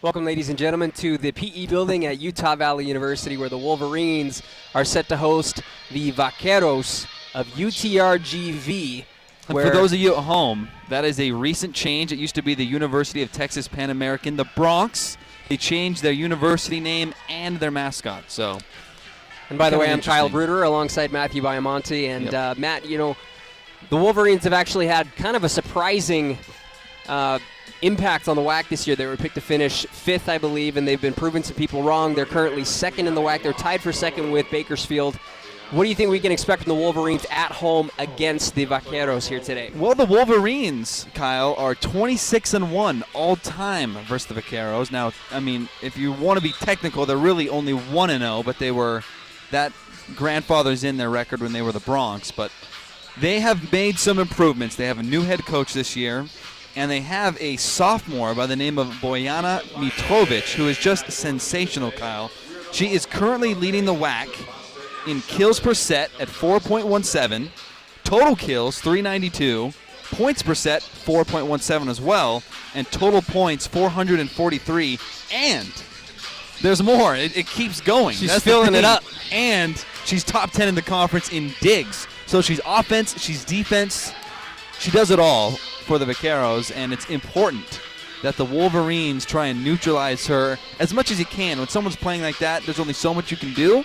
Welcome, ladies and gentlemen, to the PE building at Utah Valley University, where the Wolverines are set to host the Vaqueros of UTRGV. And for those of you at home, that is a recent change. It used to be the University of Texas Pan American, the Bronx. They changed their university name and their mascot. And by the way, I'm Kyle Bruder alongside Matthew Biamonte. And Matt, you know, the Wolverines have actually had kind of a surprising impact on the WAC this year. They were picked to finish 5th, I believe, and they've been proving some people wrong. They're currently 2nd in the WAC. They're tied for 2nd with Bakersfield. What do you think we can expect from the Wolverines at home against the Vaqueros here today? Well, the Wolverines, Kyle, are 26-1 all-time versus the Vaqueros. Now, I mean, if you want to be technical, they're really only 1-0, but they were that grandfather's in their record when they were the Bronx. But they have made some improvements. They have a new head coach this year, and they have a sophomore by the name of Bojana Mitrovic, who is just sensational, Kyle. She is currently leading the WAC in kills per set at 4.17, total kills 392, points per set 4.17 as well, and total points 443. And there's more. It keeps going. She's filling it up. And she's top 10 in the conference in digs. So she's offense, she's defense. She does it all for the Vaqueros, and it's important that the Wolverines try and neutralize her as much as you can. When someone's playing like that, there's only so much you can do.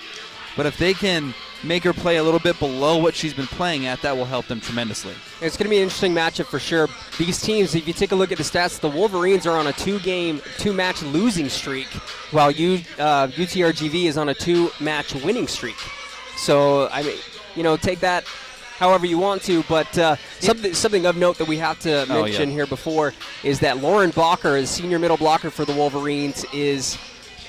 But if they can make her play a little bit below what she's been playing at, that will help them tremendously. It's going to be an interesting matchup for sure. These teams, if you take a look at the stats, the Wolverines are on a two-match losing streak, while UTRGV is on a 2-match winning streak. So, I mean, you know, take that however you want to, but something of note that we have to mention here before is that Lauren Bacher, is senior middle blocker for the Wolverines, is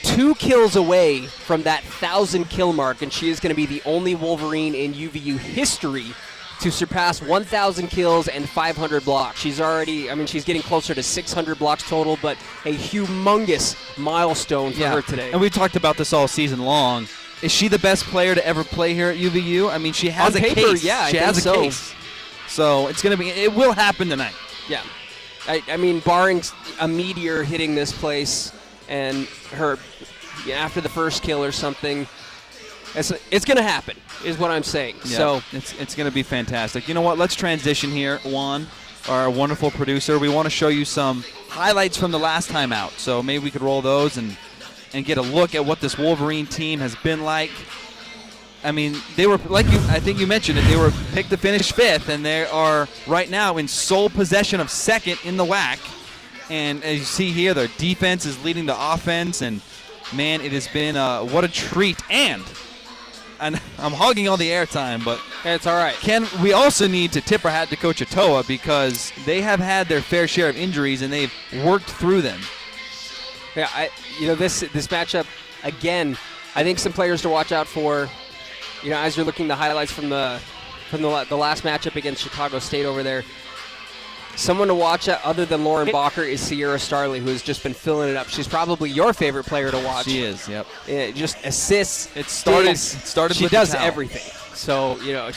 2 kills away from that 1,000-kill mark, and she is going to be the only Wolverine in UVU history to surpass 1,000 kills and 500 blocks. She's already, I mean, she's getting closer to 600 blocks total, but a humongous milestone for her today. And we talked about this all season long. Is she the best player to ever play here at UVU? I mean, she has on a paper, case. Yeah, she has a case. So it's going to be, it will happen tonight. Yeah. I mean, barring a meteor hitting this place and her after the first kill or something, it's going to happen, is what I'm saying. Yeah, so it's going to be fantastic. You know what? Let's transition here. Juan, our wonderful producer, we want to show you some highlights from the last time out. So maybe we could roll those and get a look at what this Wolverine team has been like. I mean, they were, I think you mentioned it, they were picked to finish 5th, and they are right now in sole possession of 2nd in the WAC. And as you see here, their defense is leading the offense, and man, it has been what a treat. And I'm hogging all the airtime, but it's all right. We also need to tip our hat to Coach Atoa, because they have had their fair share of injuries, and they've worked through them. Yeah, this matchup, again, I think some players to watch out for, you know, as you're looking at the highlights from the last matchup against Chicago State over there. Someone to watch out other than Lauren Bacher is Sierra Starley, who has just been filling it up. She's probably your favorite player to watch. She is, yep. Just assists. It started she with does the towel. Everything. So, you know,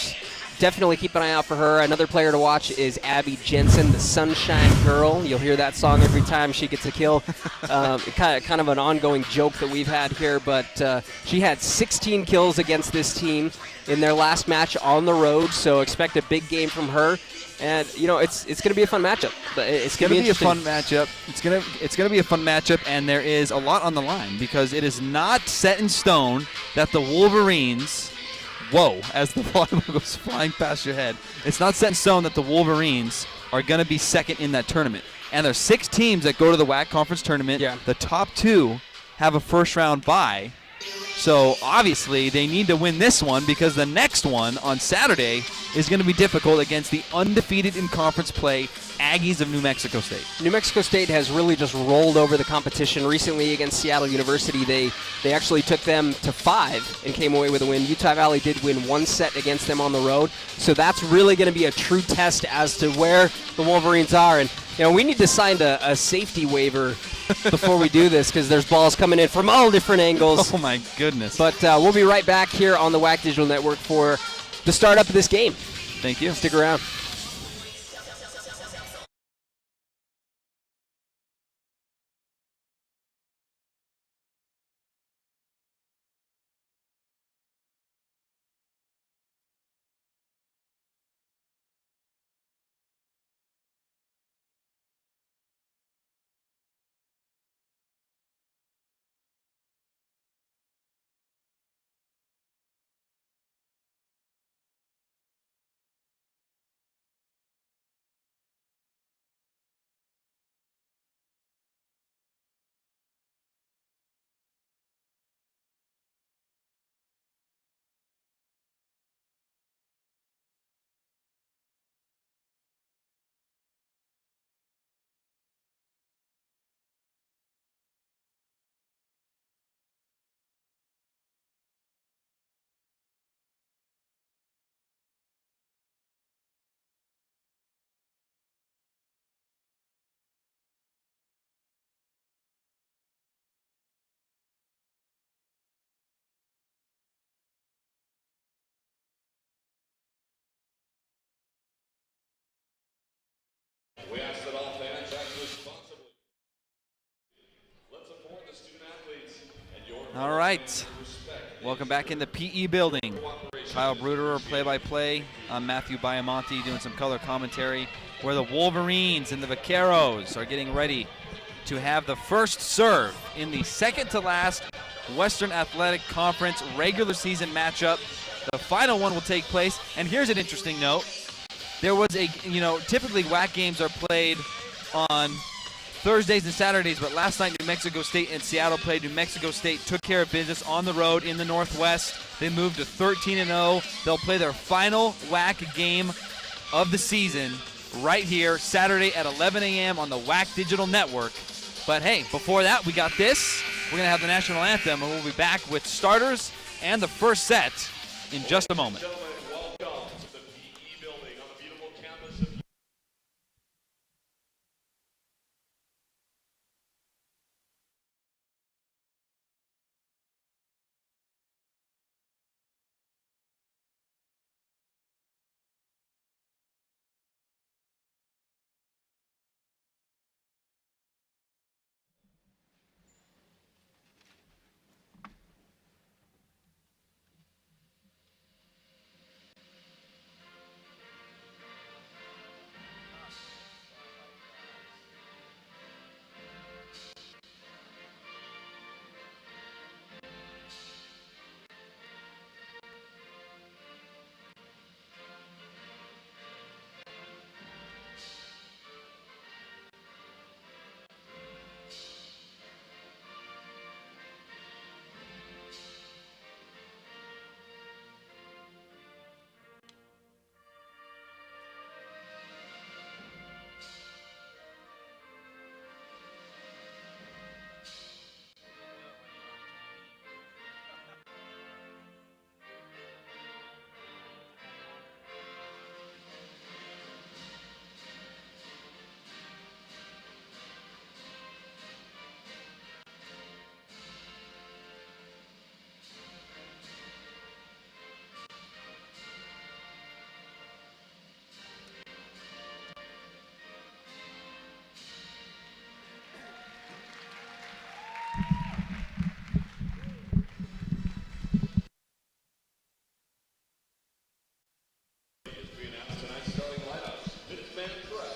definitely keep an eye out for her. Another player to watch is Abby Jensen, the Sunshine Girl. You'll hear that song every time she gets a kill. Kind of an ongoing joke that we've had here, but she had 16 kills against this team in their last match on the road, so expect a big game from her. And, you know, it's going to be a fun matchup. It's going to be a fun matchup. It's going to be a fun matchup, and there is a lot on the line, because it is not set in stone that the Wolverines, as the volleyball goes flying past your head, it's not set in stone that the Wolverines are going to be 2nd in that tournament. And there's 6 teams that go to the WAC conference tournament. Yeah. The top 2 have a first-round bye. So, obviously, they need to win this one, because the next one on Saturday is going to be difficult against the undefeated in conference play Aggies of New Mexico State. New Mexico State has really just rolled over the competition recently against Seattle University. They actually took them to 5 and came away with a win. Utah Valley did win 1 set against them on the road. So that's really going to be a true test as to where the Wolverines are. And, you know, we need to sign a safety waiver before we do this, because there's balls coming in from all different angles. Oh, my goodness. But we'll be right back here on the WAC Digital Network for the start up of this game. Thank you. Stick around. All right. Welcome back in the PE building. Kyle Bruderer, play-by-play. I'm Matthew Biamonte doing some color commentary, where the Wolverines and the Vaqueros are getting ready to have the first serve in the second-to-last Western Athletic Conference regular season matchup. The final one will take place. And here's an interesting note. There was typically WAC games are played on Thursdays and Saturdays, but last night New Mexico State and Seattle played. New Mexico State took care of business on the road in the Northwest. They moved to 13-0. They'll play their final WAC game of the season right here Saturday at 11 a.m. on the WAC Digital Network. But hey, before that, we got this. We're going to have the national anthem, and we'll be back with starters and the first set in just a moment.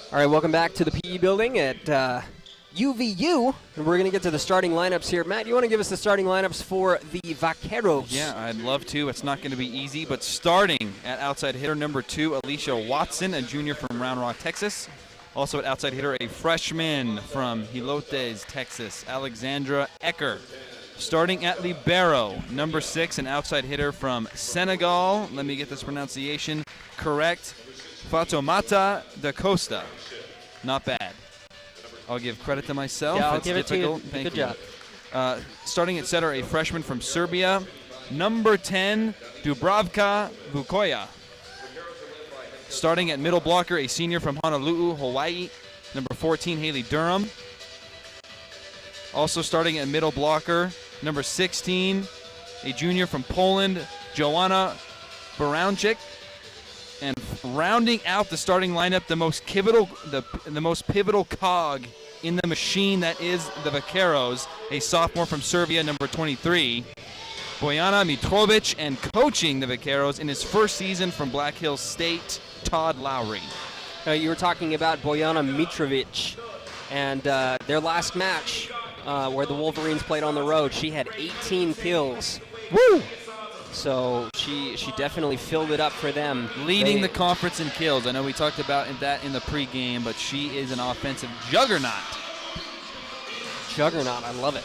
All right, welcome back to the PE building at UVU, and we're going to get to the starting lineups here. Matt, you want to give us the starting lineups for the Vaqueros? Yeah, I'd love to. It's not going to be easy, but starting at outside hitter number 2, Alicia Watson, a junior from Round Rock, Texas. Also at outside hitter, a freshman from Hilotes, Texas, Alexandra Ecker. Starting at libero, number 6, an outside hitter from Senegal. Let me get this pronunciation correct. Fatoumata da Costa. Not bad. I'll give credit to myself. Yeah, I'll it's give difficult. it to you. Thank Good you. job. Starting at center, a freshman from Serbia. Number 10, Dubravka Vukoja. Starting at middle blocker, a senior from Honolulu, Hawaii. Number 14, Haley Durham. Also starting at middle blocker, number 16, a junior from Poland, Joanna Baranczyk. And rounding out the starting lineup, the most pivotal cog in the machine that is the Vaqueros, a sophomore from Serbia, number 23, Bojana Mitrovic, and coaching the Vaqueros in his first season from Black Hills State, Todd Lowry. You were talking about Bojana Mitrovic, and their last match where the Wolverines played on the road, she had 18 kills. Woo! So she definitely filled it up for them. Leading the conference in kills. I know we talked about that in the pregame, but she is an offensive juggernaut. Juggernaut, I love it.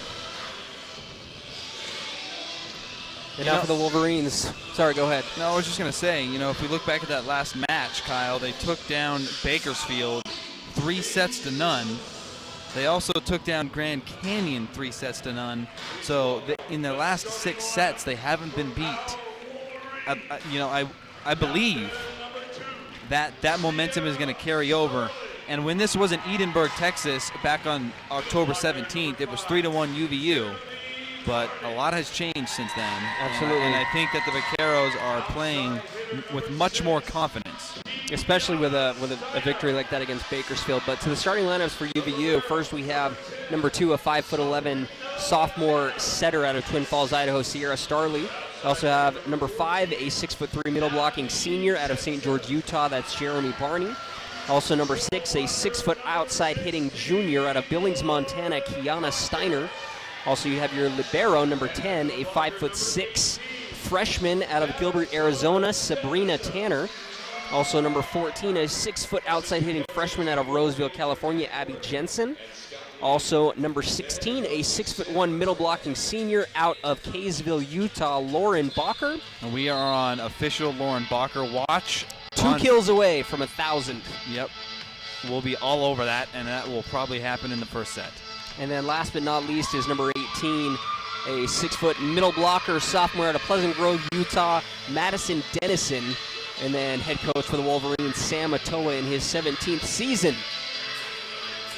And now for the Wolverines. Sorry, go ahead. No, I was just going to say, if we look back at that last match, Kyle, they took down Bakersfield 3-0. They also took down Grand Canyon 3-0. So in their last 6 sets, they haven't been beat. I believe that momentum is going to carry over. And when this was in Edinburgh, Texas, back on October 17th, it was 3-1 UVU. But a lot has changed since then. Absolutely. And I think that the Vaqueros are playing with much more confidence. Especially with a victory like that against Bakersfield. But to the starting lineups for UVU, first we have number 2, a 5'11", sophomore setter out of Twin Falls, Idaho, Sierra Starley. We also have number 5, a 6'3" middle blocking senior out of St. George, Utah. That's Jeremy Barney. Also number 6, a 6-foot outside hitting junior out of Billings, Montana, Kiana Steiner. Also you have your libero, number 10, a 5'6" freshman out of Gilbert, Arizona, Sabrina Tanner. Also number 14, a 6-foot outside hitting freshman out of Roseville, California, Abby Jensen. Also number 16, a 6'1" middle blocking senior out of Kaysville, Utah, Lauren Bacher. And we are on official Lauren Bacher watch. 2 kills away from 1,000. Yep. We'll be all over that, and that will probably happen in the first set. And then last but not least is number 18, a 6-foot middle blocker sophomore out of Pleasant Grove, Utah, Madison Dennison. And then head coach for the Wolverines, Sam Atoa, in his 17th season.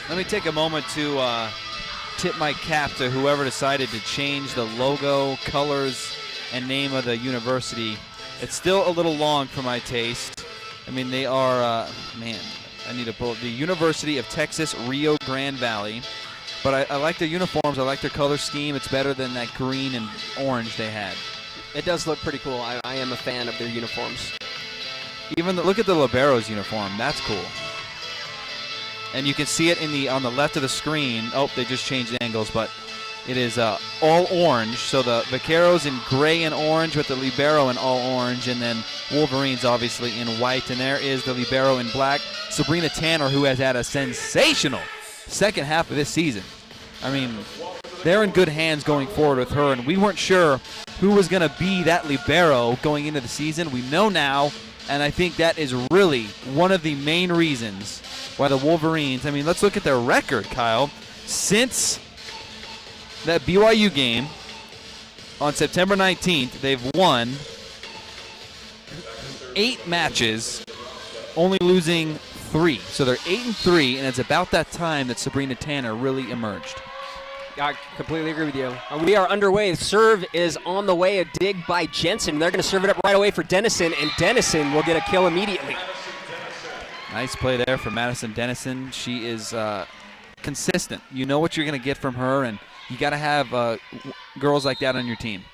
Let me take a moment to tip my cap to whoever decided to change the logo, colors, and name of the university. It's still a little long for my taste. I mean, they are, I need to pull up the University of Texas, Rio Grande Valley. But I like their uniforms. I like their color scheme. It's better than that green and orange they had. It does look pretty cool. I am a fan of their uniforms. Even look at the libero's uniform. That's cool. And you can see it on the left of the screen. Oh, they just changed angles, but it is all orange. So the Vaqueros in gray and orange with the libero in all orange, and then Wolverines obviously in white. And there is the libero in black, Sabrina Tanner, who has had a sensational second half of this season. I mean, they're in good hands going forward with her, and we weren't sure who was going to be that libero going into the season. We know now, and I think that is really one of the main reasons why the Wolverines, I mean, let's look at their record, Kyle. Since that BYU game on September 19th, they've won 8 matches, only losing 3. So they're 8-3, and it's about that time that Sabrina Tanner really emerged. I completely agree with you. We are underway. The serve is on the way. A dig by Jensen. They're going to serve it up right away for Dennison, and Dennison will get a kill immediately. Nice play there for Madison Dennison. She is consistent. You know what you're going to get from her, and you got to have girls like that on your team.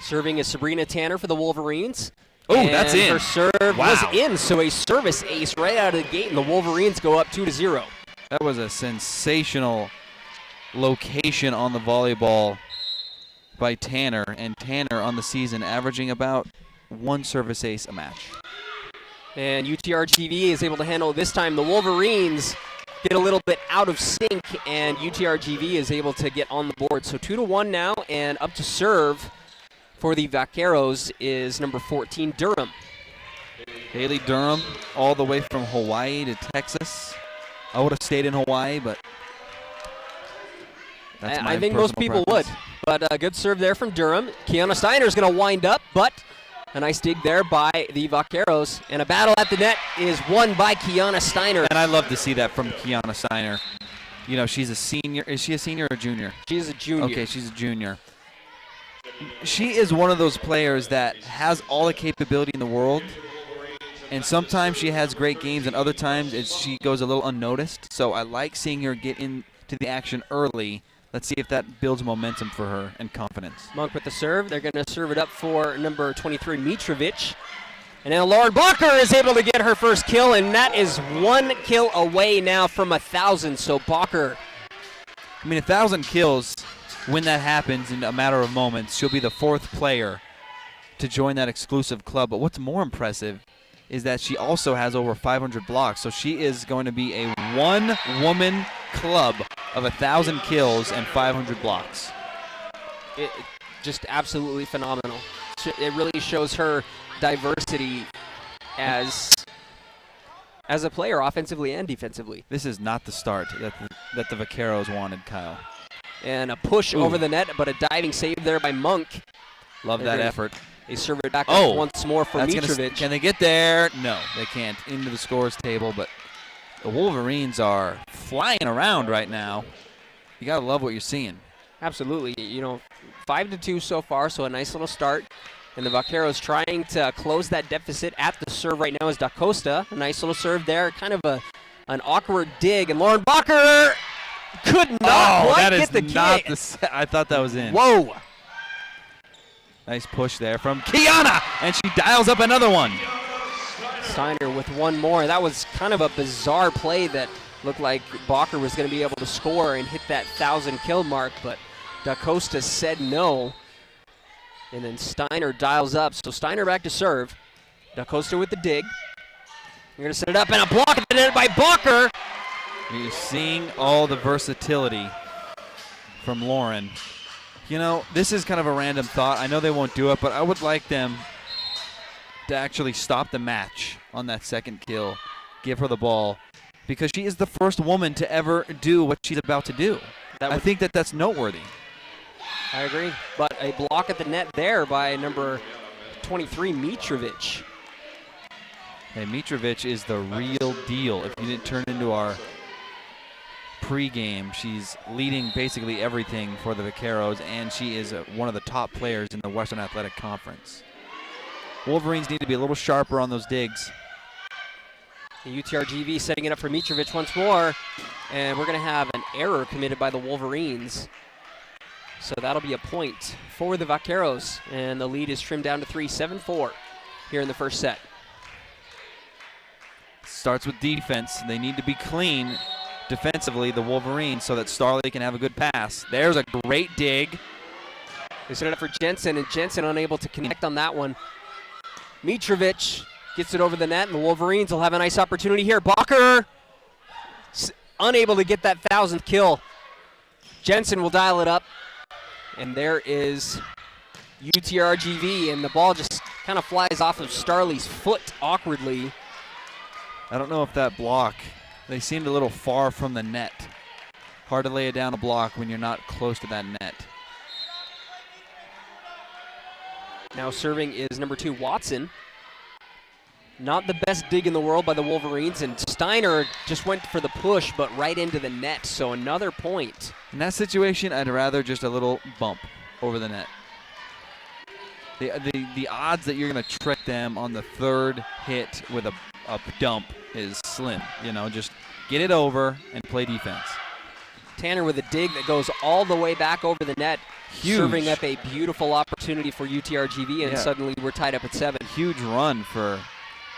Serving is Sabrina Tanner for the Wolverines. Oh, that's in. Her serve was in, so a service ace right out of the gate, and the Wolverines go up 2-0. That was a sensational location on the volleyball by Tanner, and Tanner on the season averaging about 1 service ace a match. And UTRGV is able to handle it this time. The Wolverines get a little bit out of sync, and UTRGV is able to get on the board. So 2-1 now, and up to serve for the Vaqueros is number 14, Durham. Haley Durham, all the way from Hawaii to Texas. I would have stayed in Hawaii, but that's my I think most people would. But a good serve there from Durham. Kiana Steiner is going to wind up, but a nice dig there by the Vaqueros. And a battle at the net is won by Kiana Steiner. And I love to see that from Kiana Steiner. You know, she's a senior. Is she a senior or a junior? She's a junior. Okay, she's a junior. She is one of those players that has all the capability in the world. And sometimes she has great games, and other times she goes a little unnoticed. So I like seeing her get into the action early. Let's see if that builds momentum for her and confidence. Monk with the serve. They're going to serve it up for number 23, Mitrovic. And then Lauren Bacher is able to get her first kill, and that is 1 kill away now from 1,000. So Bacher. I mean, 1,000 kills, when that happens in a matter of moments, she'll be the 4th player to join that exclusive club. But what's more impressive is that she also has over 500 blocks. So she is going to be a one-woman club of 1,000 kills and 500 blocks. Just absolutely phenomenal. It really shows her diversity as a player, offensively and defensively. This is not the start that the Vaqueros wanted, Kyle. And a push over the net, but a diving save there by Monk. Love that effort. They serve it back up once more for Mitrovic. Can they get there? No, they can't. Into the scores table, but the Wolverines are flying around right now. You got to love what you're seeing. Absolutely. 5-2 so far, so a nice little start. And the Vaqueros trying to close that deficit. At the serve right now is Da Costa. A nice little serve there. Kind of an awkward dig. And Lauren Bacher Could not quite get the not kick. I thought that was in. Whoa. Nice push there from Kiana, and she dials up another one. Steiner with one more. That was kind of a bizarre play that looked like Bacher was going to be able to score and hit that 1,000 kill mark, but Da Costa said no. And then Steiner dials up. So Steiner back to serve. Da Costa with the dig. You're going to set it up and a block at the net by Bacher. You're seeing all the versatility from Lauren. You know, this is kind of a random thought. I know they won't do it, but I would like them to actually stop the match on that second kill, give her the ball, because she is the first woman to ever do what she's about to do. I think that's noteworthy. I agree. But a block at the net there by number 23, Mitrovic. Hey, Mitrovic is the real deal. If you didn't turn into our pregame, she's leading basically everything for the Vaqueros, and she is one of the top players in the Western Athletic Conference. Wolverines need to be a little sharper on those digs. The UTRGV setting it up for Mitrovic once more, and we're going to have an error committed by the Wolverines. So that'll be a point for the Vaqueros, and the lead is trimmed down to 3, 7-4 here in the first set. Starts with defense. They need to be clean defensively, the Wolverines, so that Starley can have a good pass. There's a great dig. They set it up for Jensen, and Jensen unable to connect on that one. Mitrovic gets it over the net, and the Wolverines will have a nice opportunity here. Bacher unable to get that 1,000th kill. Jensen will dial it up, and there is UTRGV, and the ball just kind of flies off of Starley's foot awkwardly. I don't know if that block, they seemed a little far from the net. Hard to lay it down a block when you're not close to that net. Now serving is number 2, Watson. Not the best dig in the world by the Wolverines, and Steiner just went for the push, but right into the net, so another point. In that situation, I'd rather just a little bump over the net. The odds that you're going to trick them on the third hit with a dump is slim. You know, just get it over and play defense. Tanner with a dig that goes all the way back over the net. Huge. Serving up a beautiful opportunity for UTRGV, and suddenly we're tied up at 7. Huge run for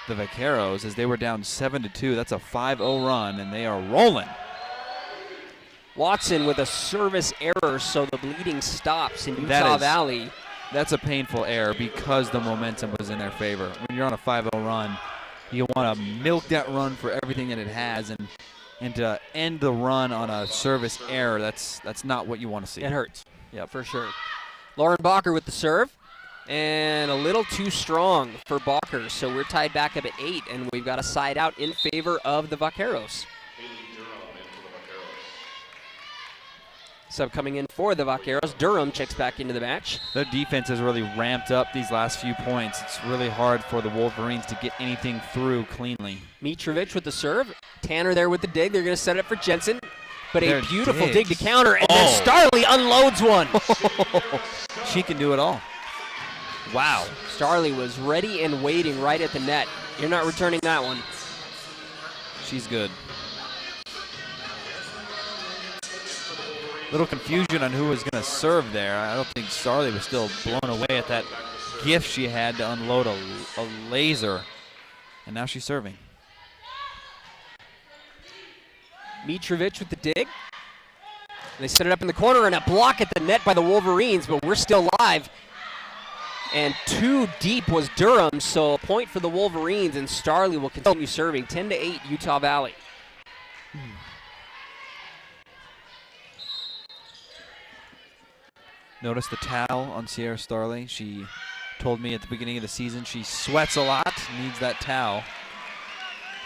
the Vaqueros as they were down 7-2. That's a 5-0 run, and they are rolling. Watson with a service error, so the bleeding stops in Utah Valley. That's a painful error because the momentum was in their favor. When you're on a 5-0 run, you want to milk that run for everything that it has, and to end the run on a service error, that's not what you want to see. It hurts. Yeah, for sure. Lauren Bacher with the serve, and a little too strong for Bacher, so we're tied back up at 8, and we've got a side out in favor of the Vaqueros. Sub coming in for the Vaqueros. Durham checks back into the match. Their defense has really ramped up these last few points. It's really hard for the Wolverines to get anything through cleanly. Mitrovic with the serve. Tanner there with the dig. They're going to set it up for Jensen. But Their a beautiful digs. dig to counter, and then Starley unloads one. She can do it all. Wow. Starley was ready and waiting right at the net. You're not returning that one. She's good. Little confusion on who was going to serve there. I don't think Starley was still blown away at that gift she had to unload a laser. And now she's serving. Mitrovic with the dig. They set it up in the corner, and a block at the net by the Wolverines, but we're still live. And too deep was Durham, so a point for the Wolverines, and Starley will continue serving. 10-8 Utah Valley. Notice the towel on Sierra Starley. She told me at the beginning of the season she sweats a lot, needs that towel.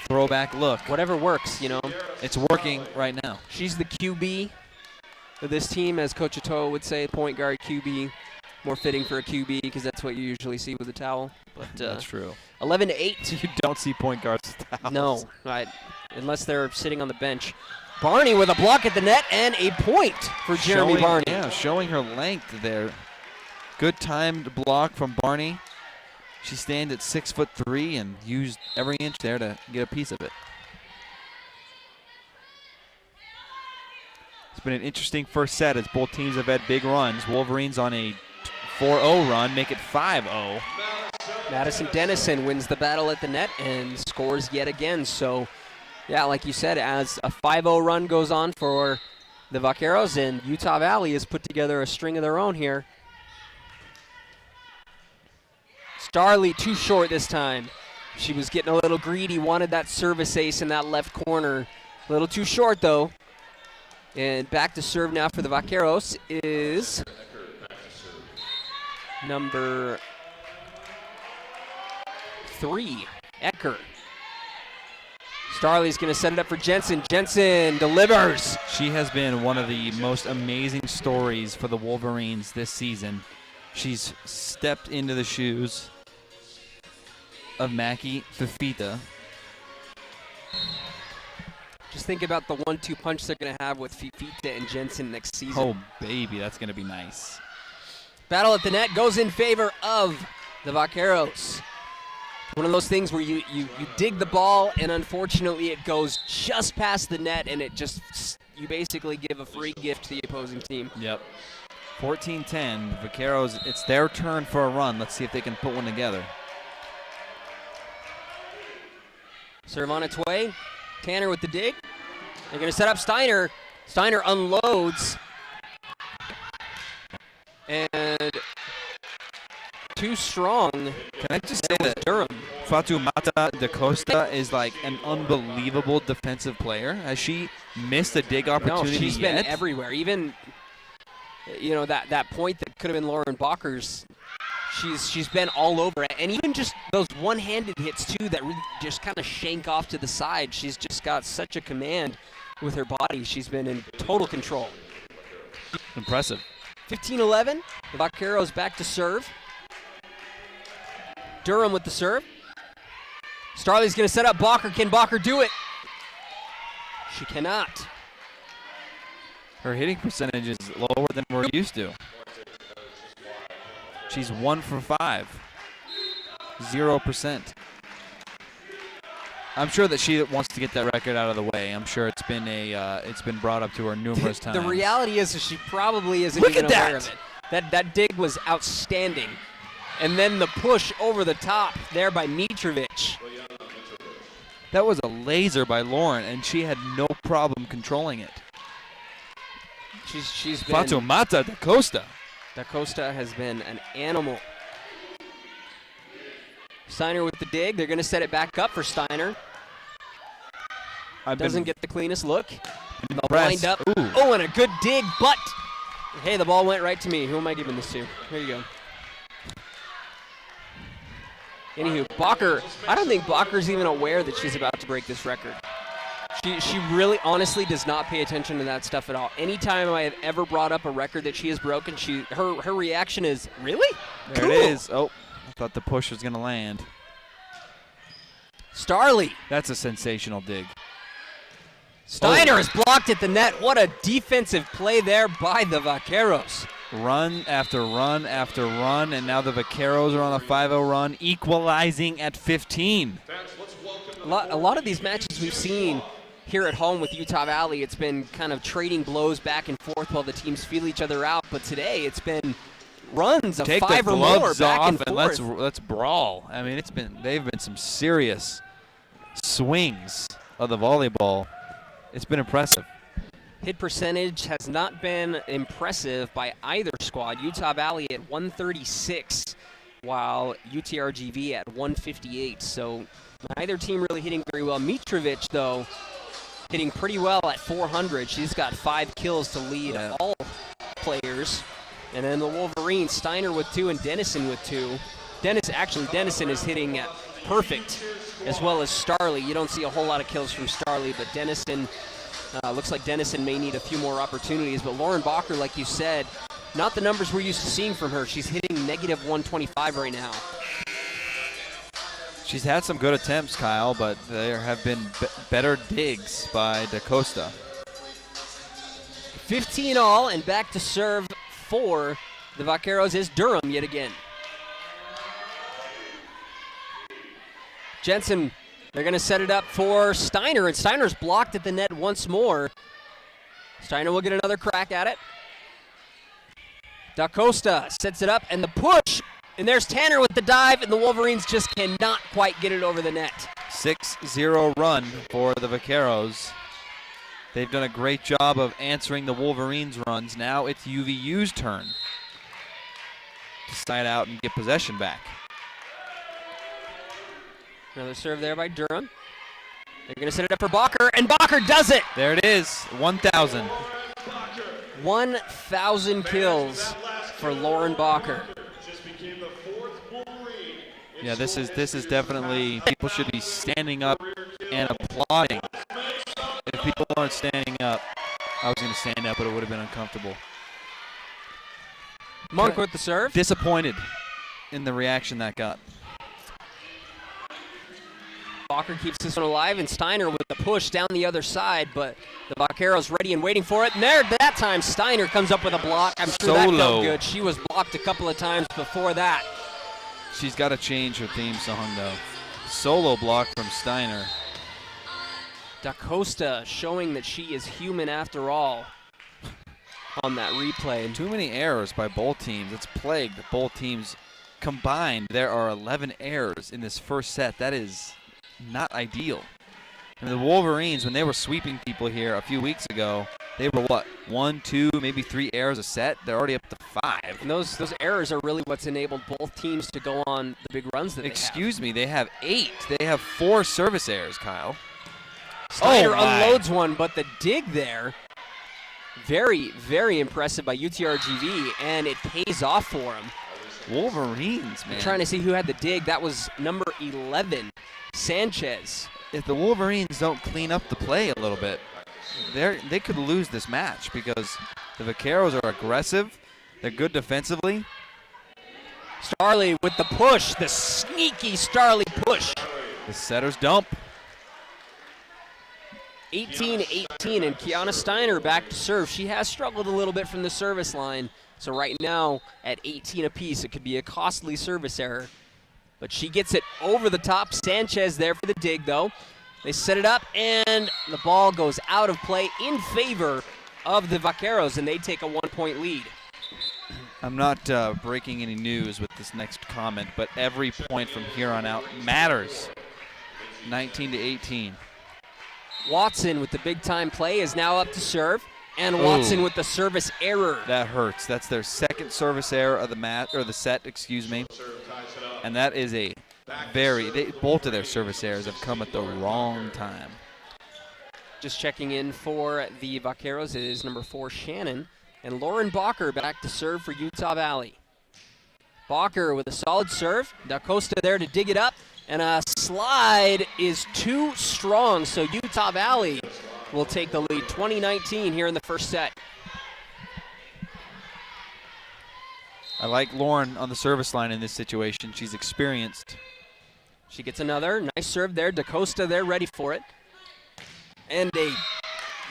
Throwback look. Whatever works, you know. It's working right now. She's the QB of this team, as Coach Atoa would say, point guard QB. More fitting for a QB because that's what you usually see with a towel. But that's true. 11-8. You don't see point guards with towels. No, unless they're sitting on the bench. Barney with a block at the net and a point for Jeremy Barney. Yeah, showing her length there. Good timed block from Barney. She stands at 6'3" and used every inch there to get a piece of it. It's been an interesting first set as both teams have had big runs. Wolverines on a 4-0 run, make it 5-0. Madison Dennison wins the battle at the net and scores yet again. So, yeah, like you said, as a 5-0 run goes on for the Vaqueros, and Utah Valley has put together a string of their own here. Starley too short this time. She was getting a little greedy, wanted that service ace in that left corner. A little too short, though. And back to serve now for the Vaqueros is number 3, Ecker. Starley's going to set it up for Jensen. Jensen delivers. She has been one of the most amazing stories for the Wolverines this season. She's stepped into the shoes of Mackie Fifita. Just think about the 1-2 punch they're going to have with Fifita and Jensen next season. Oh, baby, that's going to be nice. Battle at the net goes in favor of the Vaqueros. One of those things where you dig the ball, and unfortunately it goes just past the net, and you basically give a free gift to the opposing team. Yep. 14-10. Vaqueros, it's their turn for a run. Let's see if they can put one together. Serve on its way. Tanner with the dig. They're going to set up Steiner. Steiner unloads. And too strong. Can I just say that Durham. Fatoumata da Costa is like an unbelievable defensive player? Has she missed a dig opportunity No, she's yet? been everywhere. Even, that point that could have been Lauren Bacher's, she's been all over it. And even just those one-handed hits, too, that really just kind of shank off to the side. She's just got such a command with her body. She's been in total control. Impressive. 15-11. The Vaqueros back to serve. Durham with the serve. Starley's going to set up Bacher. Can Bacher do it? She cannot. Her hitting percentage is lower than we're used to. She's 1 for 5. 0%. I'm sure that she wants to get that record out of the way. I'm sure it's been brought up to her numerous times. The reality is that she probably isn't Look even at aware of it. That dig was outstanding. And then the push over the top there by Mitrovic. That was a laser by Lauren, and she had no problem controlling it. She's been... Fatoumata da Costa. Da Costa has been an animal. Steiner with the dig. They're going to set it back up for Steiner. Doesn't get the cleanest look. They'll wind up. Ooh. Oh, and a good dig, but hey, the ball went right to me. Who am I giving this to? Here you go. Anywho, Bacher, I don't think Bacher's even aware that she's about to break this record. She really honestly does not pay attention to that stuff at all. Anytime I have ever brought up a record that she has broken, her reaction is, really? There Cool. it is. Oh, I thought the push was going to land. Starley. That's a sensational dig. Steiner is blocked at the net. What a defensive play there by the Vaqueros. Run after run after run, and now the Vaqueros are on a 5-0 run, equalizing at 15. A lot of these matches we've seen here at home with Utah Valley, it's been kind of trading blows back and forth while the teams feel each other out. But today, it's been runs of Take 5 the or more gloves back off and forth. let's brawl. I mean, they've been some serious swings of the volleyball. It's been impressive. Hit percentage has not been impressive by either squad. Utah Valley at 136, while UTRGV at 158. So neither team really hitting very well. Mitrovic, though, hitting pretty well at 400. She's got 5 kills to lead all players. And then the Wolverines, Steiner with 2 and Dennison with 2. Dennison is hitting at perfect, as well as Starley. You don't see a whole lot of kills from Starley, but Dennison... looks like Dennison may need a few more opportunities, but Lauren Bacher, like you said, not the numbers we're used to seeing from her. She's hitting negative 125 right now. She's had some good attempts, Kyle, but there have been better digs by Da Costa. 15 all, and back to serve for the Vaqueros is Durham yet again. Jensen, they're going to set it up for Steiner, and Steiner's blocked at the net once more. Steiner will get another crack at it. Da Costa sets it up, and the push. And there's Tanner with the dive, and the Wolverines just cannot quite get it over the net. 6-0 run for the Vaqueros. They've done a great job of answering the Wolverines' runs. Now it's UVU's turn to side out and get possession back. Another serve there by Durham. They're going to set it up for Bacher, and Bacher does it! There it is, 1,000. 1,000 kills for Lauren Bacher. Yeah, this is definitely, people should be standing up and applauding. If people aren't standing up, I was going to stand up, but it would have been uncomfortable. Monk with the serve. Disappointed in the reaction that got. Bacher keeps this one alive, and Steiner with the push down the other side, but the Vaqueros ready and waiting for it. And there, that time, Steiner comes up with a block. I'm sure that felt good. She was blocked a couple of times before that. She's got to change her theme song, though. Solo block from Steiner. Da Costa showing that she is human after all on that replay. Too many errors by both teams. It's plagued both teams combined. There are 11 errors in this first set. That is not ideal. And the Wolverines, when they were sweeping people here a few weeks ago, they were what, 1, 2, maybe 3 errors a set? They're already up to 5. And those errors are really what's enabled both teams to go on the big runs that Excuse me, they have 8. They have 4 service errors, Kyle. Steiner unloads one, but the dig there, very, very impressive by UTRGV, and it pays off for them. Wolverines, man. I'm trying to see who had the dig. That was number 11, Sanchez. If the Wolverines don't clean up the play a little bit, they could lose this match because the Vaqueros are aggressive. They're good defensively. Starley with the push, the sneaky Starley push. The setter's dump. 18-18, and Kiana Steiner back to serve. She has struggled a little bit from the service line, so right now at 18 apiece, it could be a costly service error. But she gets it over the top. Sanchez there for the dig, though. They set it up, and the ball goes out of play in favor of the Vaqueros, and they take a 1-point lead. I'm not breaking any news with this next comment, but every point from here on out matters. 19-18. Watson with the big-time play is now up to serve, and Watson with the service error. That hurts. That's their second service error of the match, or the set, excuse me. And that is a both of their service errors have come at the wrong time. Just checking in for the Vaqueros, it is number 4, Shannon, and Lauren Bacher back to serve for Utah Valley. Bacher with a solid serve. Da Costa there to dig it up, and a slide is too strong, so Utah Valley will take the lead 20-19 here in the first set. I like Lauren on the service line in this situation. She's experienced. She gets another nice serve there. Da Costa there ready for it. And a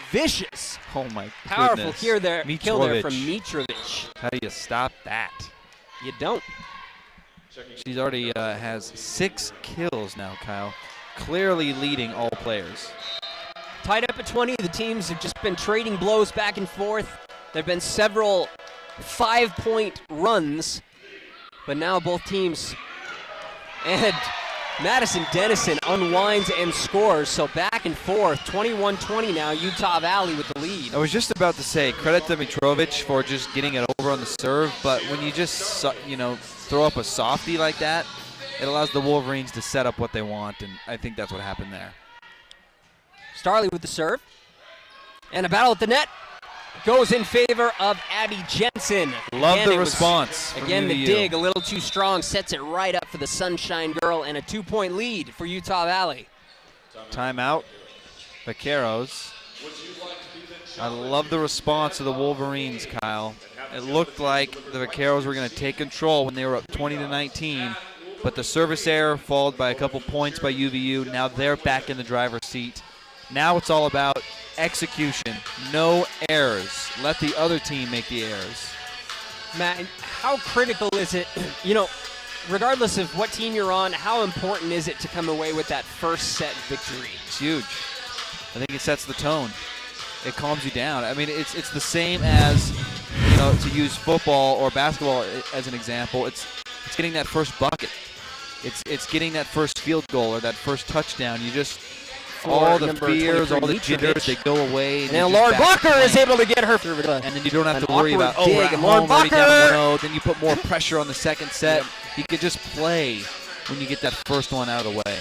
vicious, powerful kill there from Mitrovic. How do you stop that? You don't. She's already has 6 kills now, Kyle. Clearly leading all players. Tied up at 20. The teams have just been trading blows back and forth. There have been several 5-point runs, but now both teams. And Madison Dennison unwinds and scores, so back and forth. 21-20 now, Utah Valley with the lead. I was just about to say, credit to Mitrovic for just getting it over on the serve, but when you just, throw up a softie like that, it allows the Wolverines to set up what they want, and I think that's what happened there. Starley with the serve. And a battle at the net goes in favor of Abby Jensen. Love the response. Again, the dig a little too strong, sets it right up for the Sunshine Girl, and a 2-point lead for Utah Valley. Timeout. Vaqueros. I love the response of the Wolverines, Kyle. It looked like the Vaqueros were going to take control when they were up 20-19, but the service error followed by a couple points by UVU. Now they're back in the driver's seat. Now it's all about execution. No errors. Let the other team make the errors. Matt, how critical is it, regardless of what team you're on, how important is it to come away with that first set victory? It's huge. I think it sets the tone. It calms you down. I mean, it's the same as, you know, to use football or basketball as an example. It's getting that first bucket. It's getting that first field goal or that first touchdown. You just all the fears, all the jitters, they go away. And now Lauren Bacher is able to get her. And then you don't have to worry about, we're at home, already down 1-0. Then you put more pressure on the second set. You can just play when you get that first one out of the way.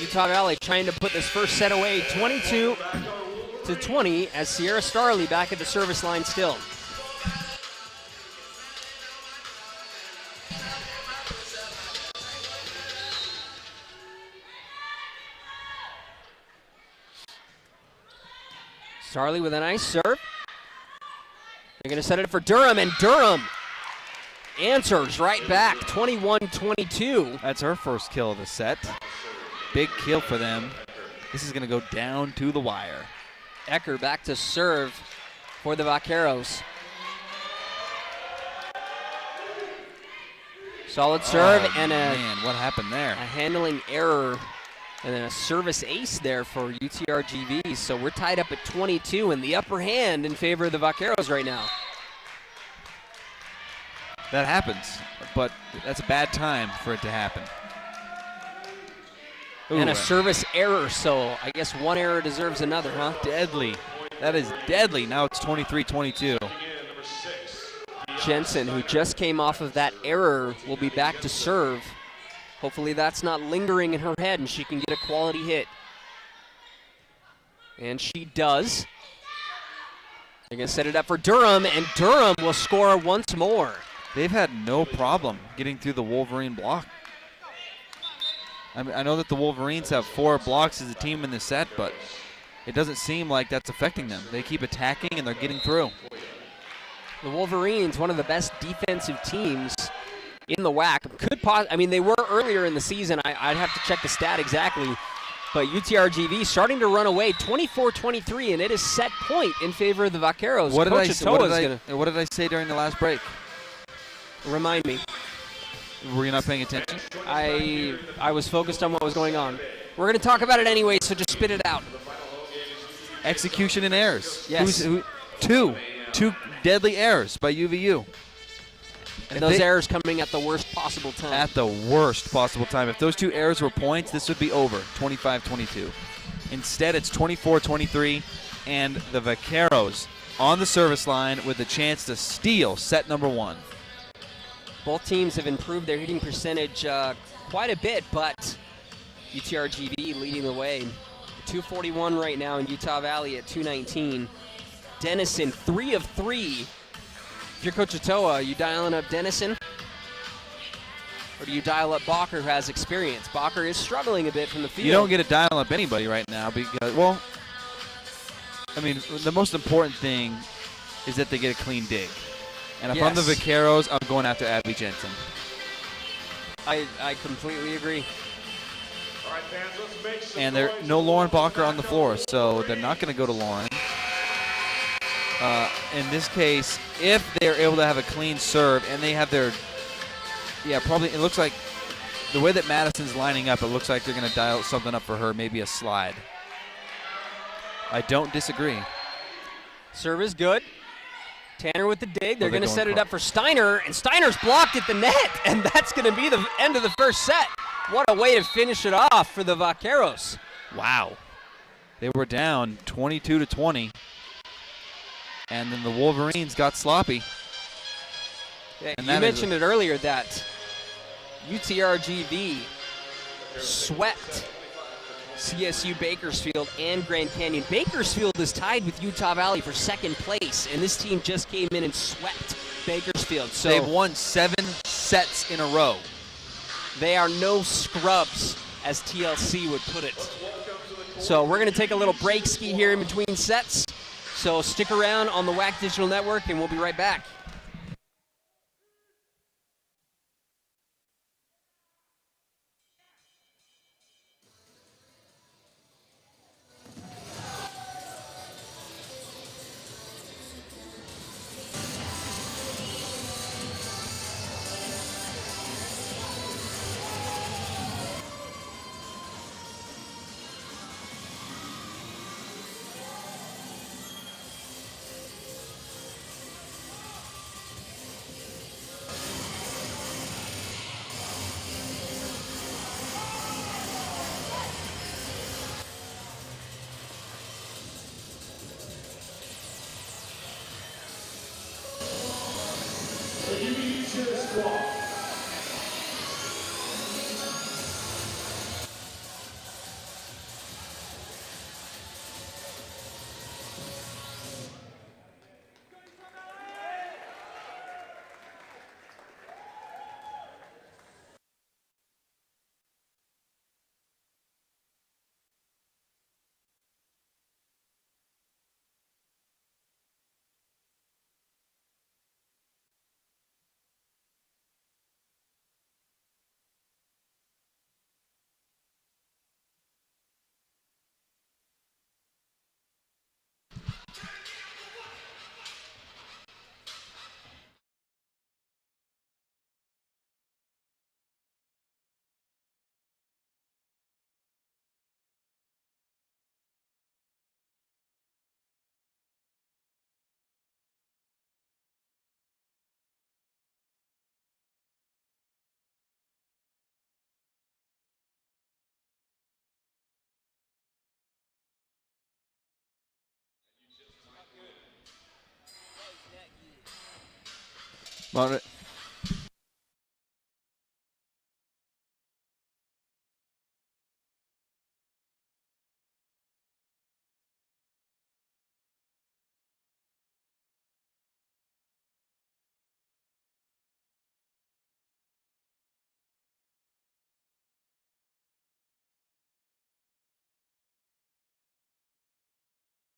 Utah Valley trying to put this first set away, 22-20, as Sierra Starley back at the service line still. Starley with a nice serve. They're going to set it for Durham, and Durham answers right back, 21-22. That's her first kill of the set. Big kill for them. This is going to go down to the wire. Ecker back to serve for the Vaqueros. Solid serve and what happened there? A handling error and then a service ace there for UTRGV. So we're tied up at 22 and the upper hand in favor of the Vaqueros right now. That happens, but that's a bad time for it to happen. And a service error, so I guess one error deserves another, huh? Deadly. That is deadly. Now it's 23-22. Jensen, who just came off of that error, will be back to serve. Hopefully that's not lingering in her head and she can get a quality hit. And she does. They're going to set it up for Durham, and Durham will score once more. They've had no problem getting through the Wolverine block. I know that the Wolverines have 4 blocks as a team in this set, but it doesn't seem like that's affecting them. They keep attacking, and they're getting through. The Wolverines, one of the best defensive teams in the WAC. They were earlier in the season. I'd have to check the stat exactly. But UTRGV starting to run away, 24-23, and it is set point in favor of the Vaqueros. What did I say during the last break? Remind me. Were you not paying attention? I was focused on what was going on. We're going to talk about it anyway, so just spit it out. Execution and errors. Yes. Two deadly errors by UVU. And those errors coming at the worst possible time. At the worst possible time. If those 2 errors were points, this would be over, 25-22. Instead, it's 24-23, and the Vaqueros on the service line with a chance to steal set number 1. Both teams have improved their hitting percentage quite a bit, but UTRGV leading the way. 241 right now in Utah Valley at 219. Dennison, 3 of 3. If you're Coach Otoa, are you dialing up Dennison? Or do you dial up Bacher, who has experience? Bacher is struggling a bit from the field. You don't get to dial up anybody right now because, the most important thing is that they get a clean dig. And if I'm the Vaqueros, I'm going after Abby Jensen. I completely agree. All right, fans, let's make some and there's no Lauren Bacher on the floor, so they're not going to go to Lauren. In this case, if they're able to have a clean serve and they have their, probably it looks like the way that Madison's lining up, it looks like they're going to dial something up for her, maybe a slide. I don't disagree. Serve is good. Tanner with the dig. They're going to set it up for Steiner, and Steiner's blocked at the net, and that's going to be the end of the first set. What a way to finish it off for the Vaqueros. Wow. They were down 22-20, and then the Wolverines got sloppy. Yeah, you mentioned it earlier that UTRGV swept CSU Bakersfield and Grand Canyon. Bakersfield is tied with Utah Valley for second place, and this team just came in and swept Bakersfield. So they've won 7 sets in a row. They are no scrubs, as TLC would put it. So we're going to take a little break ski here in between sets. So stick around on the WAC Digital Network, and we'll be right back. Well,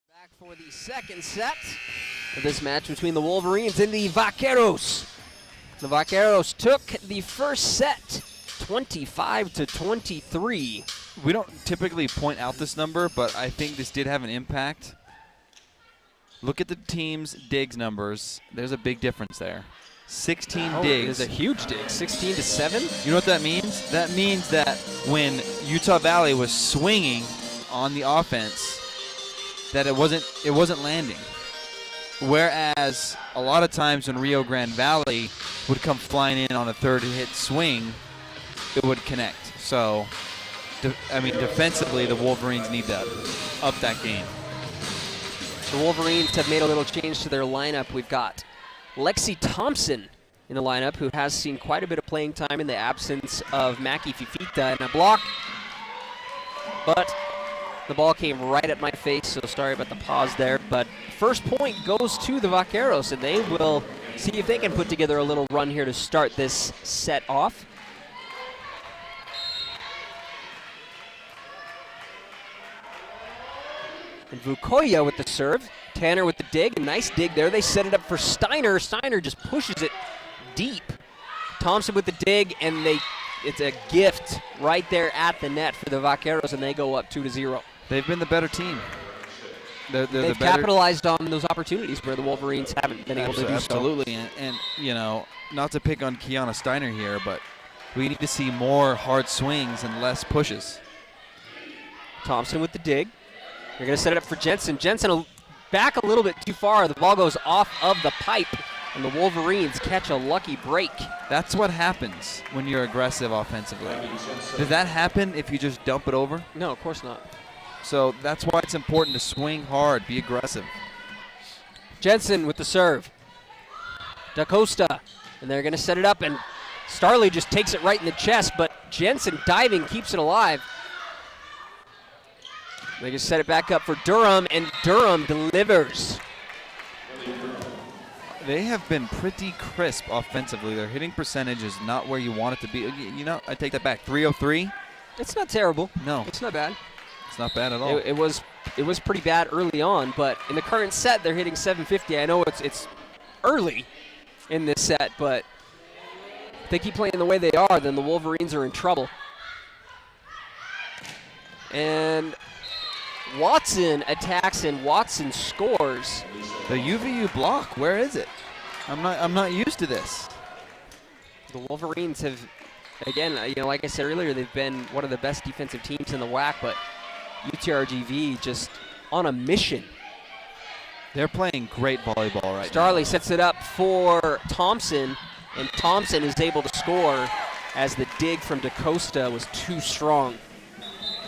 Back for the second set of this match between the Wolverines and the Vaqueros. The Vaqueros took the first set 25-23. we don't typically point out this number, but I think this did have an impact. Look at the team's digs numbers. There's a big difference there. 16 digs. There's a huge dig, 16-7. You know what that means? That means that when Utah Valley was swinging on the offense, that it wasn't landing. Whereas a lot of times when Rio Grande Valley would come flying in on a third hit swing, it would connect. So, defensively, the Wolverines need to up that game. The Wolverines have made a little change to their lineup. We've got Lexi Thompson in the lineup, who has seen quite a bit of playing time in the absence of Mackie Fifita, and a block. But the ball came right at my face, so sorry about the pause there. But first point goes to the Vaqueros, and they will see if they can put together a little run here to start this set off. And Vukoya with the serve. Tanner with the dig. A nice dig there. They set it up for Steiner. Steiner just pushes it deep. Thompson with the dig, and it's a gift right there at the net for the Vaqueros, and they go up 2-0. They've been the better team. They've capitalized on those opportunities where the Wolverines haven't been able to do so. Absolutely, and not to pick on Kiana Steiner here, but we need to see more hard swings and less pushes. Thompson with the dig. They're going to set it up for Jensen. Jensen back a little bit too far. The ball goes off of the pipe, and the Wolverines catch a lucky break. That's what happens when you're aggressive offensively. Does that happen if you just dump it over? No, of course not. So that's why it's important to swing hard, be aggressive. Jensen with the serve. Da Costa, and they're going to set it up, and Starley just takes it right in the chest, but Jensen diving keeps it alive. They just set it back up for Durham, and Durham delivers. They have been pretty crisp offensively. Their hitting percentage is not where you want it to be. I take that back. 303? It's not terrible. No. It's not bad. It's not bad at all. It was pretty bad early on, but in the current set, they're hitting 750. I know it's early in this set, but if they keep playing the way they are, then the Wolverines are in trouble. And Watson attacks, and Watson scores. The UVU block, where is it? I'm not used to this. The Wolverines have, again, like I said earlier, they've been one of the best defensive teams in the WAC, but UTRGV just on a mission. They're playing great volleyball right now. Starley sets it up for Thompson, and Thompson is able to score as the dig from Da Costa was too strong.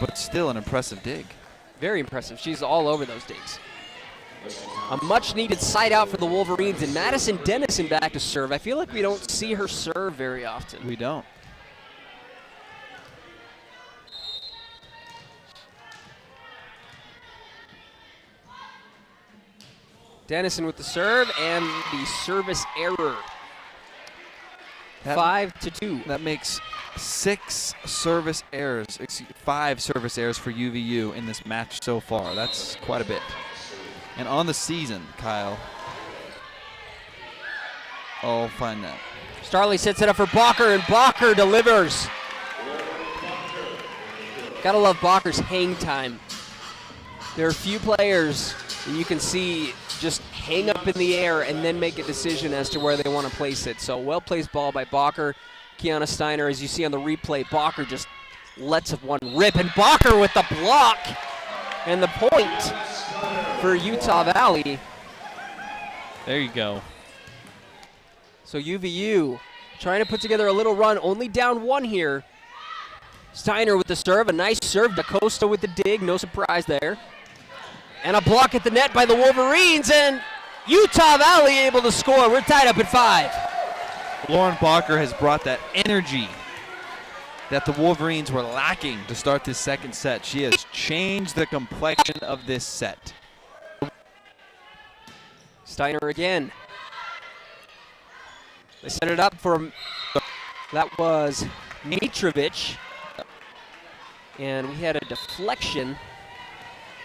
But still an impressive dig. Very impressive. She's all over those digs. A much-needed side out for the Wolverines, and Madison Dennison back to serve. I feel like we don't see her serve very often. We don't. Dennison with the serve, and the service error. 5-2. That makes 5 service errors for UVU in this match so far. That's quite a bit. And on the season, Kyle, I'll find that. Starley sets it up for Bacher, and Bacher delivers. Gotta love Bacher's hang time. There are few players that you can see just hang up in the air and then make a decision as to where they want to place it. So well-placed ball by Bacher. Kiana Steiner, as you see on the replay, Bacher just lets one rip, and Bacher with the block and the point for Utah Valley. There you go. So UVU trying to put together a little run, only down one here. Steiner with the serve, a nice serve. Da Costa with the dig, no surprise there. And a block at the net by the Wolverines, and Utah Valley able to score. We're tied up at 5. Lauren Bacher has brought that energy that the Wolverines were lacking to start this second set. She has changed the complexion of this set. Steiner again. They set it up for, that was Mitrovic. And we had a deflection.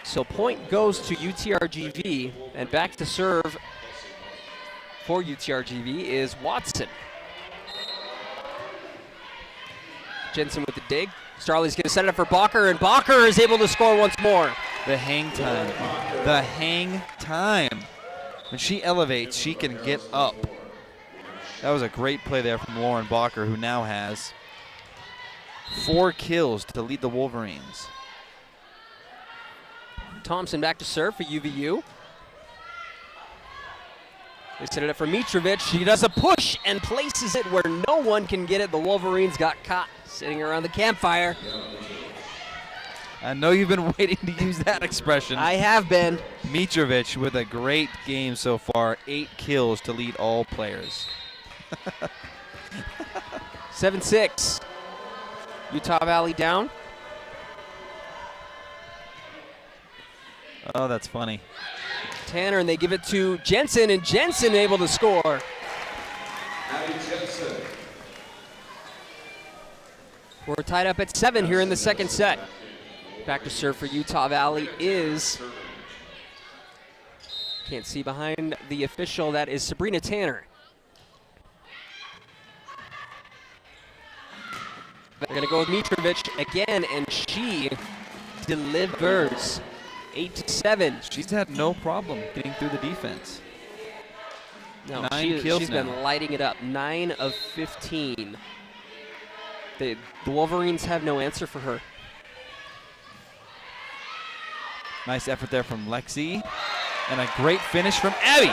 So point goes to UTRGV, and back to serve for UTRGV is Watson. Jensen with the dig. Starley's going to set it up for Bacher, and Bacher is able to score once more. The hang time. The hang time. When she elevates, she can get up. That was a great play there from Lauren Bacher, who now has 4 kills to lead the Wolverines. Thompson back to serve for UVU. They set it up for Mitrovic. She does a push and places it where no one can get it. The Wolverines got caught sitting around the campfire. I know you've been waiting to use that expression. I have been. Mitrovic with a great game so far. 8 kills to lead all players. 7-6. Utah Valley down. Oh, that's funny. Tanner, and they give it to Jensen, and Jensen able to score. We're tied up at 7 here in the second set. Back to serve for Utah Valley is, can't see behind the official, that is Sabrina Tanner. They're going to go with Mitrovic again, and she delivers. 8-7. She's had no problem getting through the defense. No, 9 kills she's now. been lighting it up. 9 of 15. The Wolverines have no answer for her. Nice effort there from Lexi. And a great finish from Abby.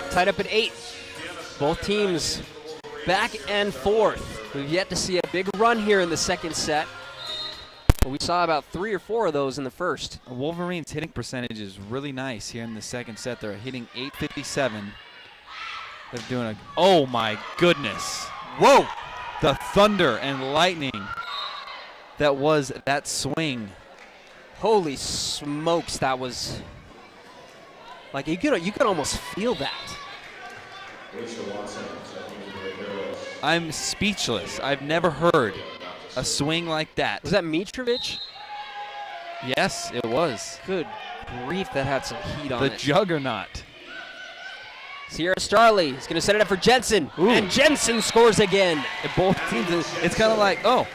Tied up at 8. Both teams back and forth. We've yet to see a big run here in the second set. But we saw about 3 or 4 of those in the first. Wolverines' hitting percentage is really nice here in the second set. They're hitting .857. They're doing a, oh my goodness. Whoa! The thunder and lightning that was that swing. Holy smokes, that was, like you could almost feel that. I'm speechless. I've never heard a swing like that. Was that Mitrovic? Yes, it was. Good grief, that had some heat on The it. juggernaut. Sierra Starley is going to set it up for Jensen. Ooh. And Jensen scores again. And both teams, it's kind of like, oh,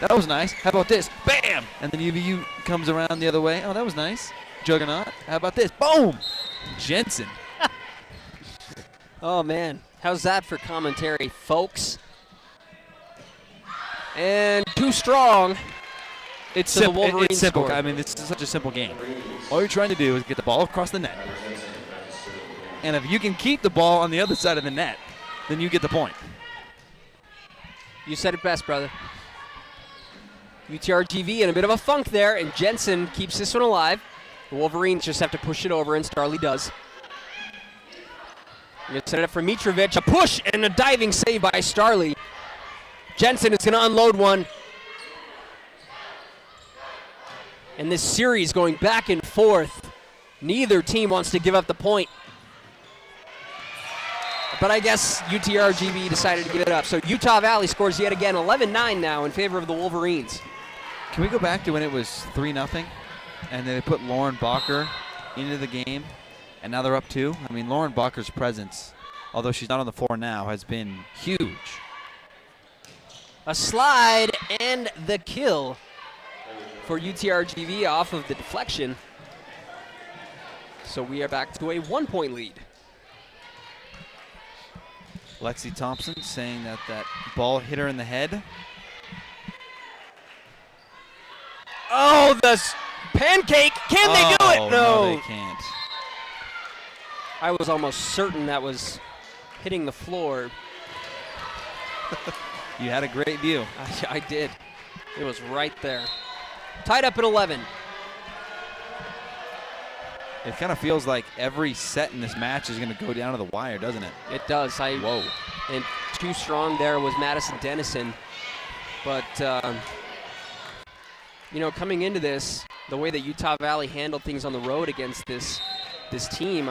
that was nice. How about this? Bam! And then UVU comes around the other way. Oh, that was nice. Juggernaut. How about this? Boom! Jensen. Oh, man. How's that for commentary, folks? And too strong. It's So the simple. Wolverines It's simple. score. I mean, this is such a simple game. All you're trying to do is get the ball across the net. And if you can keep the ball on the other side of the net, then you get the point. You said it best, brother. UTRGV in a bit of a funk there, and Jensen keeps this one alive. The Wolverines just have to push it over, and Starley does. We're going to set it up for Mitrovic. A push and a diving save by Starley. Jensen is going to unload one. And this series going back and forth. Neither team wants to give up the point. But I guess UTRGV decided to give it up. So Utah Valley scores yet again 11-9 now in favor of the Wolverines. Can we go back to when it was 3-0? And then they put Lauren Bacher into the game, and now they're up 2? I mean, Lauren Bacher's presence, although she's not on the floor now, has been huge. A slide and the kill for UTRGV off of the deflection. So we are back to a 1-point lead. Lexi Thompson saying that that ball hit her in the head. Oh, the pancake! Can they do it? No, they can't. I was almost certain that was hitting the floor. You had a great view. I did. It was right there. Tied up at 11. It kind of feels like every set in this match is going to go down to the wire, doesn't it? It does. Whoa. And too strong there was Madison Dennison. But, coming into this, the way that Utah Valley handled things on the road against this team,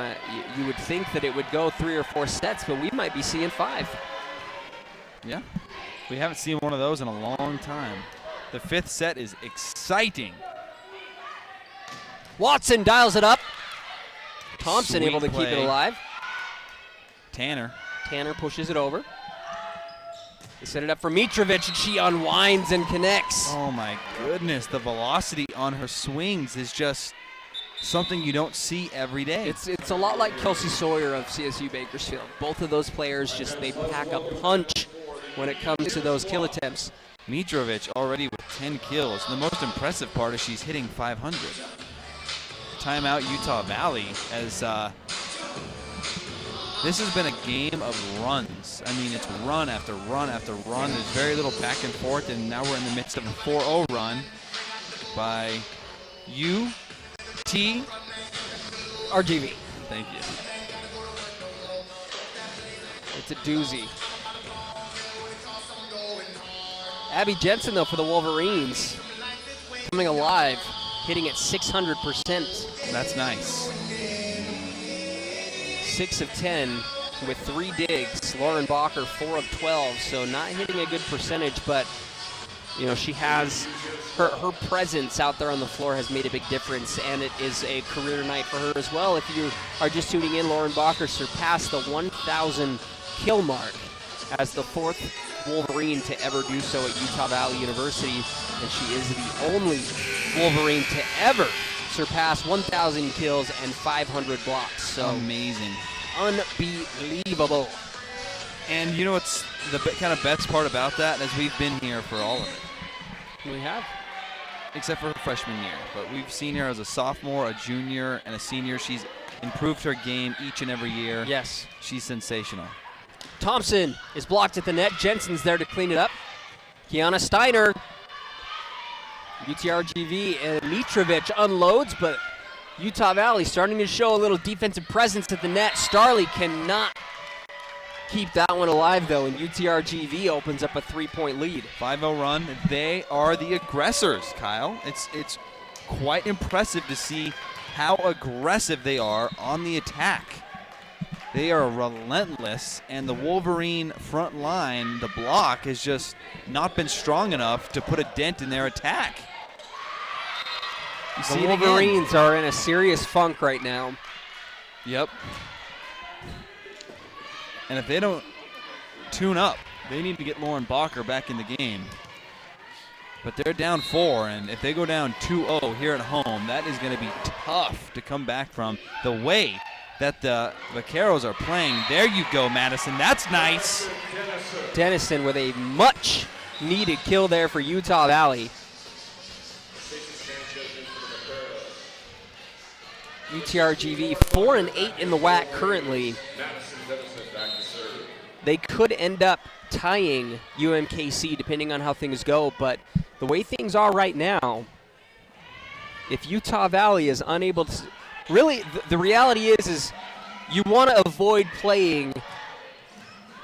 you would think that it would go 3 or 4 sets, but we might be seeing 5. Yeah. We haven't seen one of those in a long time. The 5th set is exciting. Watson dials it up. Thompson Sweet able to play. keep it alive. Tanner pushes it over. They set it up for Mitrovic, and she unwinds and connects. Oh my goodness, the velocity on her swings is just something you don't see every day. It's a lot like Kelsey Sawyer of CSU Bakersfield. Both of those players they pack a punch when it comes to those kill attempts. Mitrovic already with 10 kills. The most impressive part is she's hitting 500. Timeout Utah Valley, as this has been a game of runs. I mean, it's run after run after run. There's very little back and forth, and now we're in the midst of a 4-0 run by RGV. Thank you. It's a doozy. Abby Jensen, though, for the Wolverines, coming alive, hitting at 600%. That's nice. 6 of 10 with 3 digs. Lauren Bacher, 4 of 12, so not hitting a good percentage, but she has her presence out there on the floor has made a big difference, and it is a career night for her as well. If you are just tuning in, Lauren Bacher surpassed the 1,000 kill mark as the 4th Wolverine to ever do so at Utah Valley University, and she is the only Wolverine to ever surpass 1,000 kills and 500 blocks. So amazing. Unbelievable. And what's the kind of best part about that is we've been here for all of it. We have. Except for her freshman year. But we've seen her as a sophomore, a junior, and a senior. She's improved her game each and every year. Yes. She's sensational. Thompson is blocked at the net. Jensen's there to clean it up. Kiana Steiner. UTRGV and Mitrovic unloads, but Utah Valley starting to show a little defensive presence at the net. Starley cannot keep that one alive, though, and UTRGV opens up a 3-point lead. 5-0 run. They are the aggressors, Kyle. It's quite impressive to see how aggressive they are on the attack. They are relentless, and the Wolverine front line, the block, has just not been strong enough to put a dent in their attack. The Wolverines are in a serious funk right now. Yep. And if they don't tune up, they need to get Lauren Bacher back in the game. But they're down 4, and if they go down 2-0 here at home, that is going to be tough to come back from. The way that the Vaqueros are playing. There you go, Madison. That's nice. Dennison with a much-needed kill there for Utah Valley. UTRGV 4-8 in the WAC currently. They could end up tying UMKC depending on how things go, but the way things are right now, if Utah Valley is unable to, really the reality is you want to avoid playing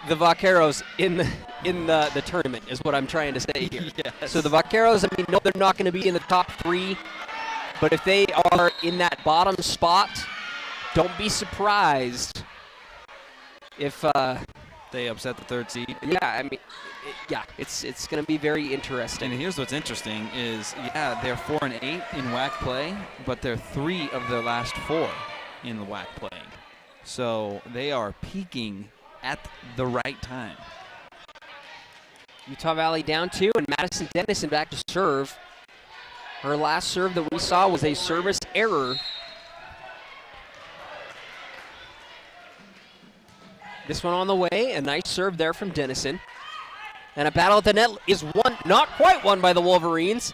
the Vaqueros in the tournament is what I'm trying to say here. Yes. So the Vaqueros, I mean, no, they're not going to be in the top 3, but if they are in that bottom spot, don't be surprised if they upset the 3rd seed. Yeah, I mean, it's going to be very interesting. And here's what's interesting is, they're 4-8 in WAC play, but they're 3 of their last 4 in the WAC play. So they are peaking at the right time. Utah Valley down 2, and Madison Dennison back to serve. Her last serve that we saw was a service error. This one on the way, a nice serve there from Dennison. And a battle at the net is won, not quite won by the Wolverines,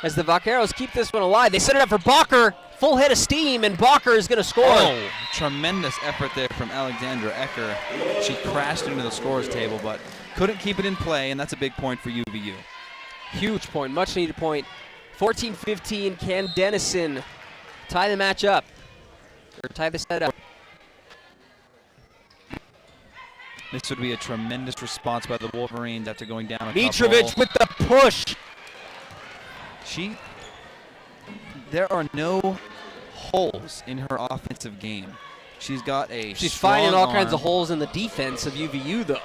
as the Vaqueros keep this one alive. They set it up for Bacher, full head of steam, and Bacher is going to score. Oh, tremendous effort there from Alexandra Ecker. She crashed into the scores table, but couldn't keep it in play, and that's a big point for UVU. Huge point, much needed point. 14-15, can Dennison tie the match up? or tie the set up. This would be a tremendous response by the Wolverines after going down a Mitrovic couple. with the push. There are no holes in her offensive game. She's got a She's strong finding all kinds arm. of holes in the defense of UVU, though.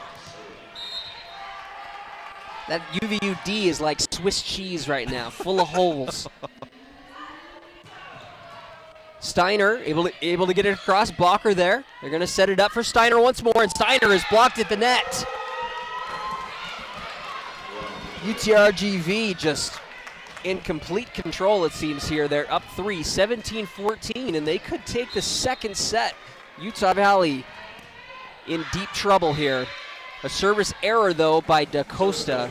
That UVU D is like Swiss cheese right now, full of holes. Steiner able to get it across. Bacher there. They're going to set it up for Steiner once more, and Steiner is blocked at the net. UTRGV just in complete control, it seems here. They're up 3, 17-14, and they could take the second set. Utah Valley in deep trouble here. A service error, though, by DaCosta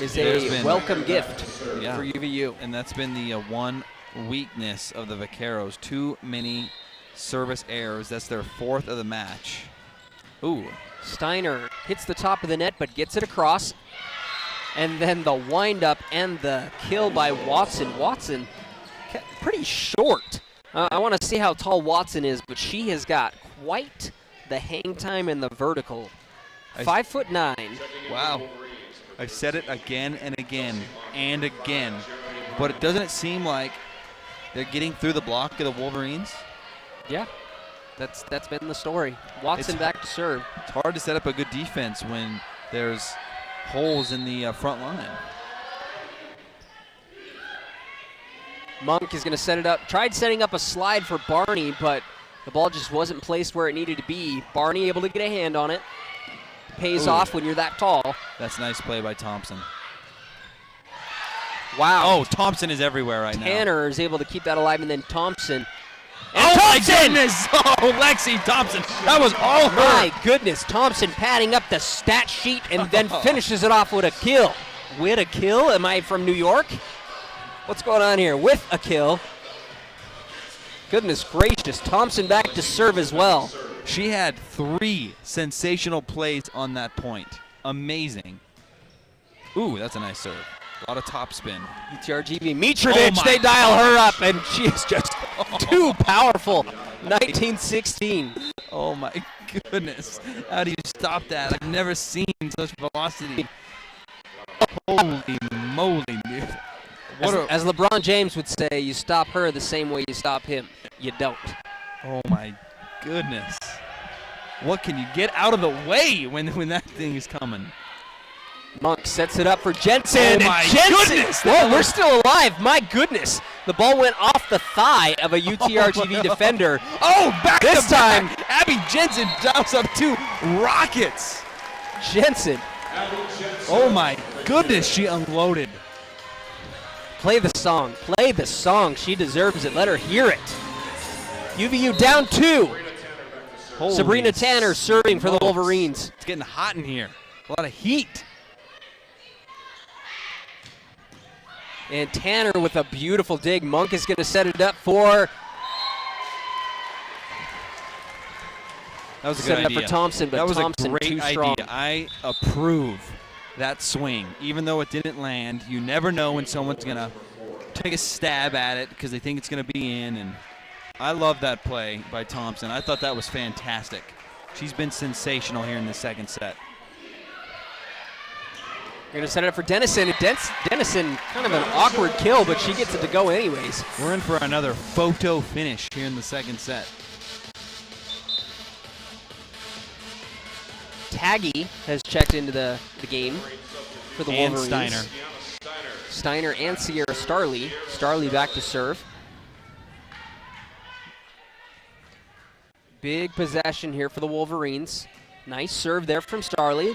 is a welcome gift for UVU. And that's been the one weakness of the Vaqueros. Too many service errors. That's their 4th of the match. Ooh. Steiner hits the top of the net but gets it across. And then the windup and the kill by Watson. Watson pretty short. I want to see how tall Watson is, but she has got quite the hang time and the vertical. 5'9". Wow. I've said it again and again and again. But it doesn't seem like they're getting through the block of the Wolverines. Yeah, that's been the story. Watson back to serve. It's hard to set up a good defense when there's holes in the front line. Monk is going to set it up. Tried setting up a slide for Barney, but the ball just wasn't placed where it needed to be. Barney able to get a hand on it. Pays off when you're that tall. That's a nice play by Thompson. Wow. Oh, Thompson is everywhere right now. Tanner is able to keep that alive, and then Thompson. And oh, Thompson! my goodness! Oh, Lexi Thompson. That was all her. My goodness. Thompson padding up the stat sheet and then finishes it off with a kill. With a kill? Am I from New York? What's going on here? With a kill. Goodness gracious. Thompson back to serve as well. She had 3 sensational plays on that point. Amazing. Ooh, that's a nice serve. A lot of top spin. UTRGV. Mitrovic, they dial her up, and she is just too powerful. 19-16. Oh, my goodness. How do you stop that? I've never seen such velocity. Holy moly, dude. As LeBron James would say, you stop her the same way you stop him. You don't. Oh, my goodness. What can you get out of the way when that thing is coming? Monk sets it up for Jensen. Oh, my goodness. Whoa, we're still alive. My goodness. The ball went off the thigh of a UTRGV defender. Oh, back this to time. Back. Abby Jensen dials up 2 rockets. Jensen. Oh, my goodness. She unloaded. Play the song. Play the song. She deserves it. Let her hear it. UVU down 2. Holy Sabrina Tanner serving for the Wolverines. It's getting hot in here. A lot of heat. And Tanner with a beautiful dig. Monk is going to set it up for. That was a good set it idea. up for Thompson, but that was Thompson a great too idea. strong. I approve that swing. Even though it didn't land, you never know when someone's going to take a stab at it because they think it's going to be in. And I love that play by Thompson. I thought that was fantastic. She's been sensational here in the second set. You're going to set it up for Dennison. Dennison, kind of an awkward kill, but she gets it to go anyways. We're in for another photo finish here in the second set. Taggy has checked into the game for the And Wolverines. Steiner. Steiner and Sierra Starley. Starley back to serve. Big possession here for the Wolverines. Nice serve there from Starley.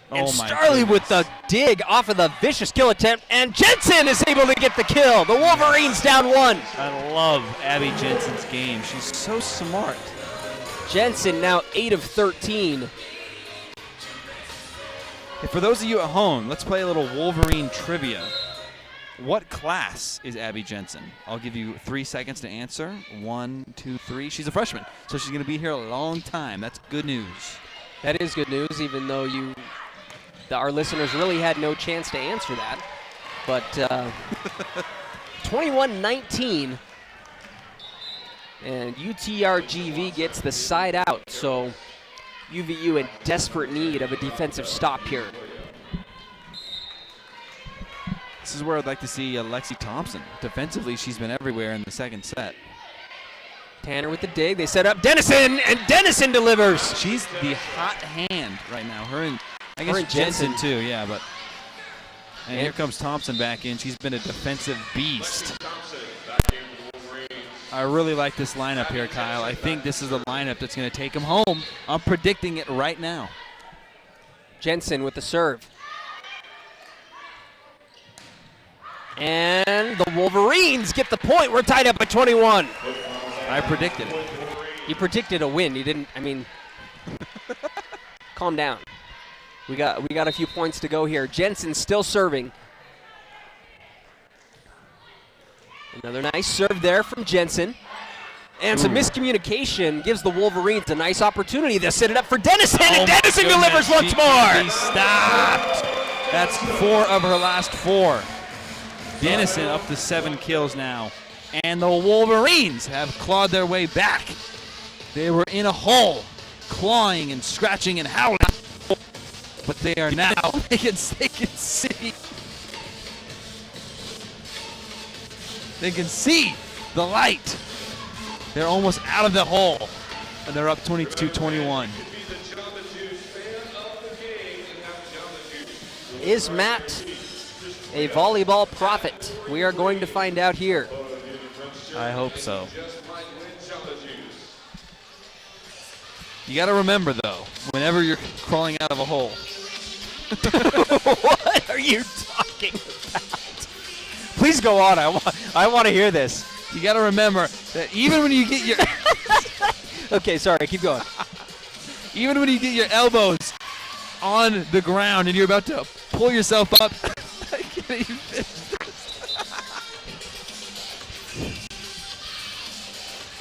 And Starley with the dig off of the vicious kill attempt, and Jensen is able to get the kill. The Wolverines down 1. I love Abby Jensen's game. She's so smart. Jensen now 8 of 13. Hey, for those of you at home, let's play a little Wolverine trivia. What class is Abby Jensen? I'll give you 3 seconds to answer. 1, 2, 3. She's a freshman, so she's going to be here a long time. That's good news. That is good news, even though our listeners really had no chance to answer that. But 21-19, And UTRGV gets the side out, so UVU in desperate need of a defensive stop here. This is where I'd like to see Lexi Thompson. Defensively, she's been everywhere in the second set. Tanner with the dig. They set up Dennison, and Dennison delivers. She's the hot hand right now. Her and I guess Her and Jensen Jensen. too, yeah. But and here comes Thompson back in. She's been a defensive beast. I really like this lineup here, Kyle. I think this is the lineup that's going to take them home. I'm predicting it right now. Jensen with the serve. And the Wolverines get the point. We're tied up at 21. I predicted it. You predicted a win. You didn't, I mean, calm down. We got a few points to go here. Jensen still serving. Another nice serve there from Jensen. And some miscommunication gives the Wolverines a nice opportunity. They'll set it up for Dennison, and Dennison delivers once more. She stopped. That's 4 of her last 4. Dennison up to 7 kills now. And the Wolverines have clawed their way back. They were in a hole, clawing and scratching and howling. But they are now, they can see. They can see the light. They're almost out of the hole. And they're up 22-21. Is Matt a volleyball prophet? We are going to find out here. I hope so. You got to remember, though, whenever you're crawling out of a hole. What are you talking about? Please go on. I want to hear this. You got to remember that even when you get your Okay, sorry. Keep going. even when you get your elbows on the ground and you're about to pull yourself up, I can't even finish this.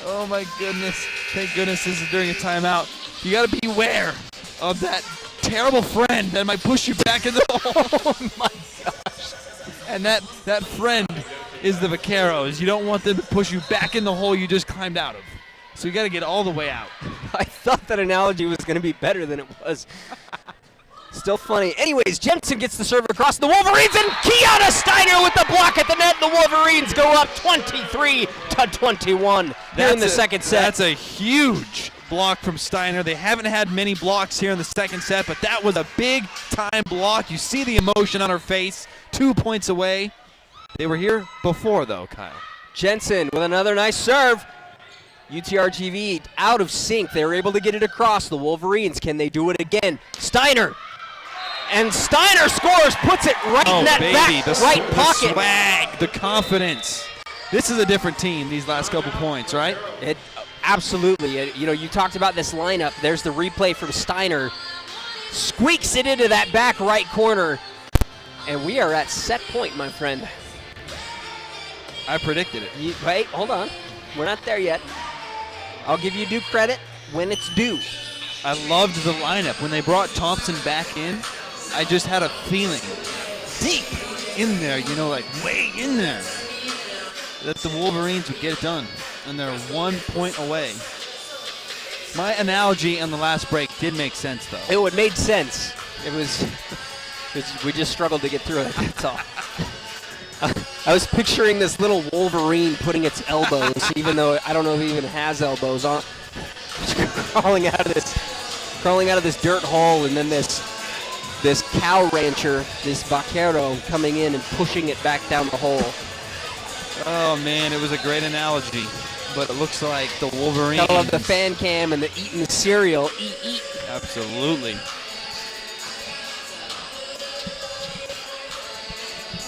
Oh my goodness! Thank goodness this is during a timeout. You got to beware of that terrible friend that might push you back in the hole. Oh my gosh! And that friend is the Vaqueros. You don't want them to push you back in the hole you just climbed out of. So you got to get all the way out. I thought that analogy was going to be better than it was. Still funny. Anyways, Jensen gets the serve across the Wolverines, and Kiana Steiner with the block at the net. The Wolverines go up 23-21 here in the second set. That's a huge block from Steiner. They haven't had many blocks here in the second set, but that was a big-time block. You see the emotion on her face. 2 points away. They were here before, though, Kyle. Jensen with another nice serve. UTRGV out of sync. They were able to get it across. The Wolverines, can they do it again? Steiner. And Steiner scores, puts it right in that back right pocket. The swag, the confidence. This is a different team, these last couple points, right? It absolutely. You know, you talked about this lineup. There's the replay from Steiner. Squeaks it into that back right corner. And we are at set point, my friend. I predicted it. Wait, hold on. We're not there yet. I'll give you due credit when it's due. I loved the lineup. When they brought Thompson back in, I just had a feeling deep in there, you know, like way in there, that the Wolverines would get it done. And they're 1 point away. My analogy on the last break did make sense, though. It made sense. We just struggled to get through it, that's all. I was picturing this little Wolverine putting its elbows, even though I don't know if it even has elbows, on, crawling out of this dirt hole, and then this cow rancher, this vaquero, coming in and pushing it back down the hole. Oh man, it was a great analogy, but it looks like the Wolverines. I love the fan cam and the eating the cereal. Eat. Absolutely.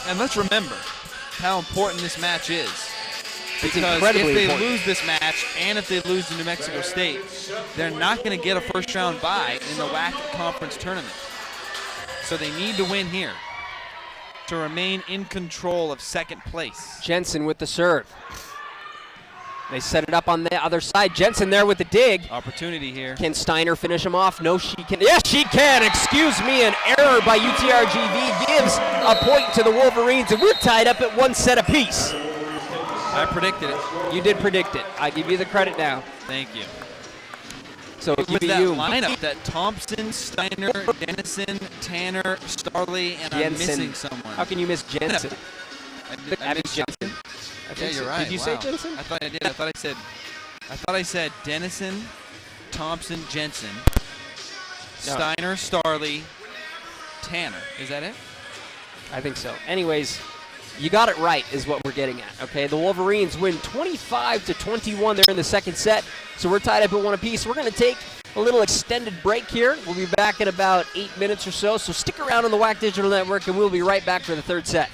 And let's remember how important this match is. Because if they lose this match and if they lose to New Mexico State, they're not going to get a first-round bye in the WAC conference tournament. So they need to win here to remain in control of second place. Jensen with the serve. They set it up on the other side. Jensen there with the dig. Opportunity here. Can Steiner finish him off? No, she can. Yes, she can. Excuse me, an error by UTRGV gives a point to the Wolverines, and we're tied up at 1 set apiece. I predicted it. You did predict it. I give you the credit now. Thank you. So With give that you lineup, that Thompson, Steiner, Dennison, Tanner, Starley, and I'm Jensen. missing someone. How can you miss Jensen? I Abby missed Jensen. Jensen. I Yeah, think you're so. right. Did you Wow. say Jensen? I thought I did. I thought I said Dennison, Thompson, Jensen, No. Steiner, Starley, Tanner. Is that it? I think so. Anyways, you got it right is what we're getting at, okay? The Wolverines win 25-21 there in the second set, so we're tied up at 1 apiece. We're going to take a little extended break here. We'll be back in about 8 minutes or so stick around on the WAC Digital Network, and we'll be right back for the third set.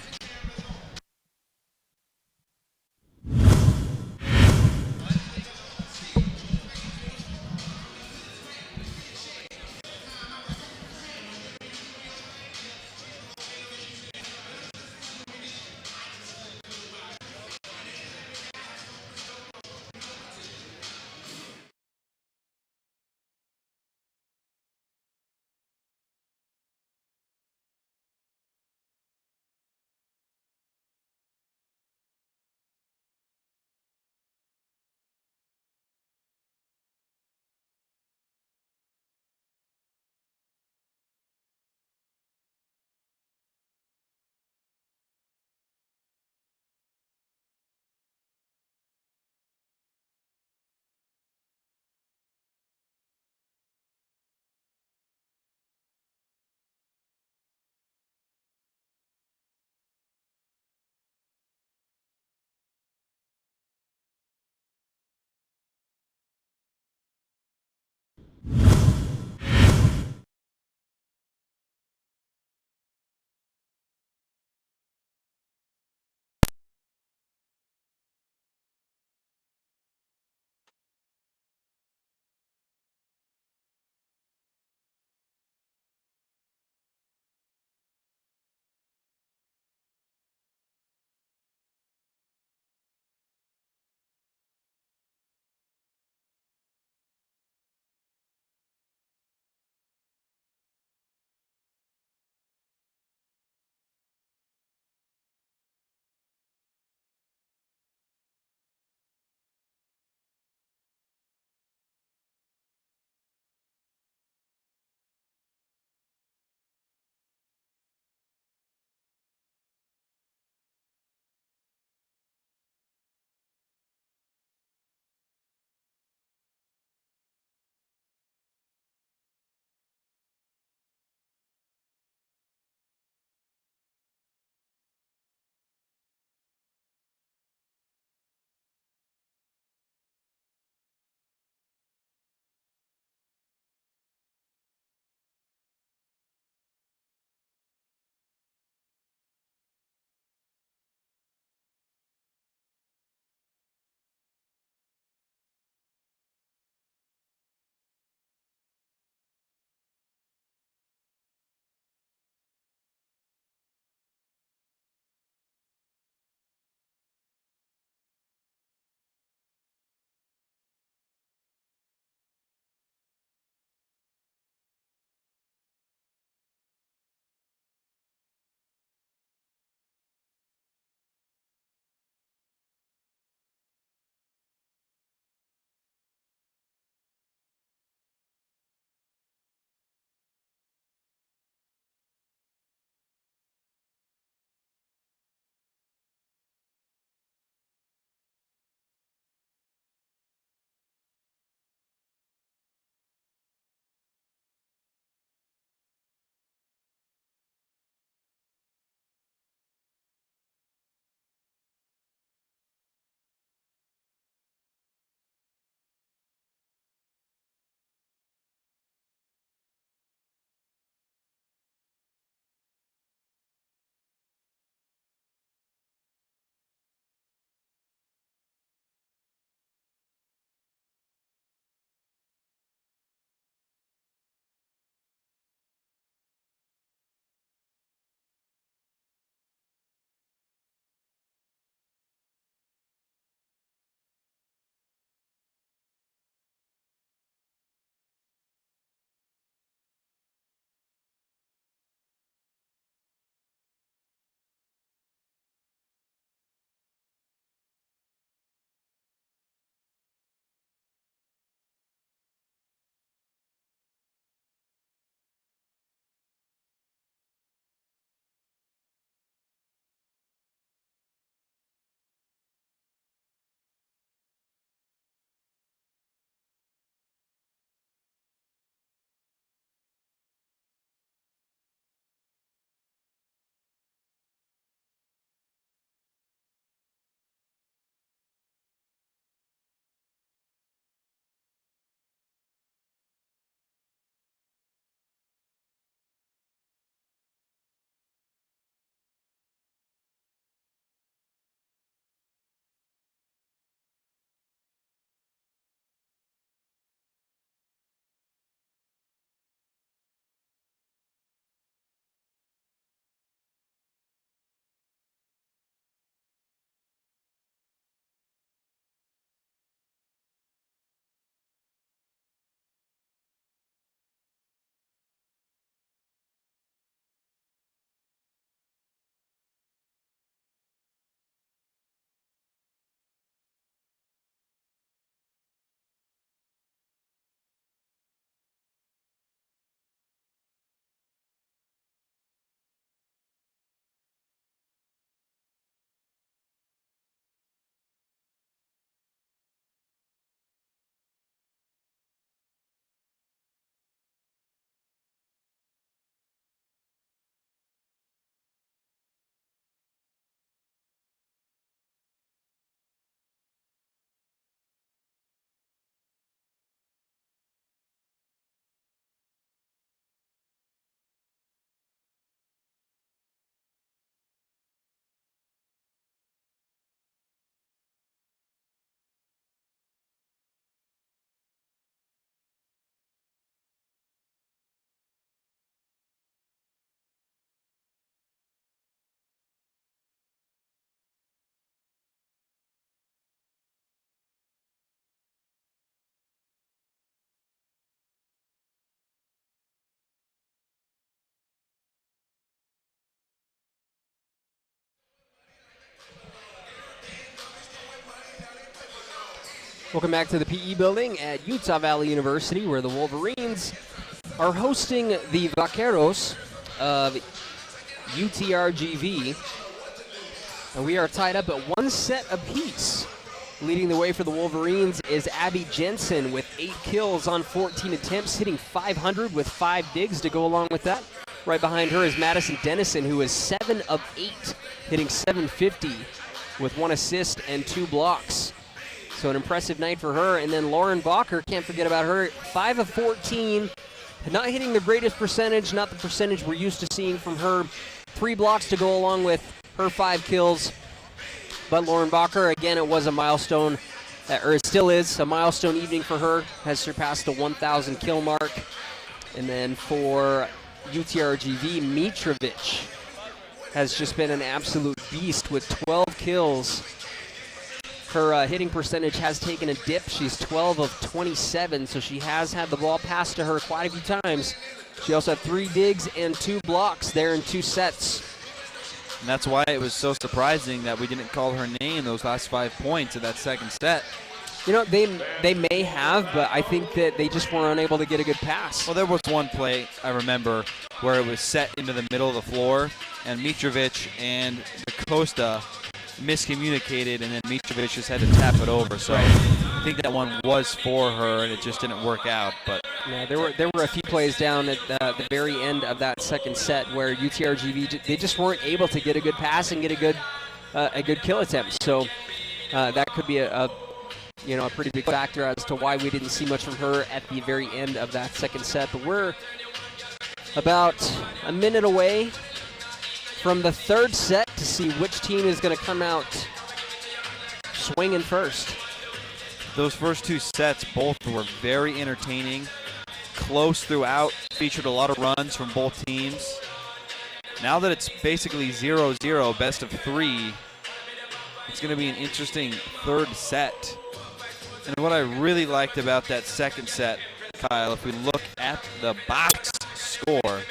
Welcome back to the PE building at Utah Valley University, where the Wolverines are hosting the Vaqueros of UTRGV. And we are tied up at 1 set apiece. Leading the way for the Wolverines is Abby Jensen with 8 kills on 14 attempts, hitting .500 with 5 digs to go along with that. Right behind her is Madison Dennison, who is 7 of 8, hitting .750 with 1 assist and 2 blocks. So an impressive night for her. And then Lauren Bacher, can't forget about her, 5 of 14, not hitting the greatest percentage, not the percentage we're used to seeing from her. 3 blocks to go along with her 5 kills. But Lauren Bacher, again, it was a milestone, or it still is a milestone evening for her, has surpassed the 1,000 kill mark. And then for UTRGV, Mitrovic has just been an absolute beast with 12 kills. Her hitting percentage has taken a dip. She's 12 of 27, so she has had the ball passed to her quite a few times. She also had 3 digs and 2 blocks there in 2 sets. And that's why it was so surprising that we didn't call her name those last 5 points of that second set. You know, they may have, but I think that they just were unable to get a good pass. Well, there was one play, I remember, where it was set into the middle of the floor, and Mitrovic and DaCosta miscommunicated, and then Mitrovic just had to tap it over. So I think that one was for her, and it just didn't work out. But yeah, there were a few plays down at the very end of that second set where UTRGV, they just weren't able to get a good pass and get a good kill attempt. So that could be a pretty big factor as to why we didn't see much from her at the very end of that second set. But we're about a minute away from the third set to see which team is going to come out swinging first. Those first 2 sets both were very entertaining, close throughout, featured a lot of runs from both teams. Now that it's basically 0-0, best of 3, it's going to be an interesting third set. And what I really liked about that second set, Kyle, if we look at the box score,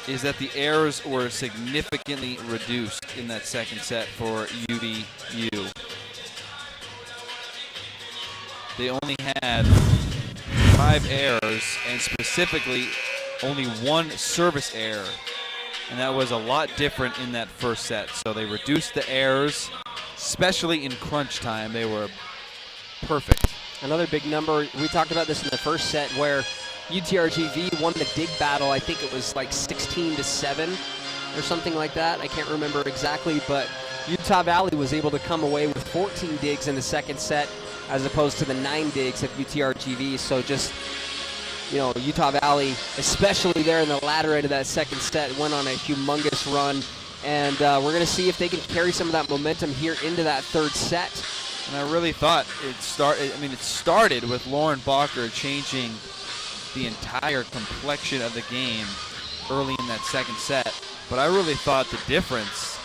is that the errors were significantly reduced in that second set for UVU. They only had 5 errors, and specifically only 1 service error. And that was a lot different in that first set. So they reduced the errors, especially in crunch time. They were perfect. Another big number, we talked about this in the first set, where UTRGV won the dig battle. I think it was like 16-7 or something like that. I can't remember exactly, but Utah Valley was able to come away with 14 digs in the second set as opposed to the 9 digs of UTRGV. So just, Utah Valley, especially there in the latter end of that second set, went on a humongous run. And we're going to see if they can carry some of that momentum here into that third set. And I really thought it started with Lauren Bacher changing the entire complexion of the game early in that second set. But I really thought the difference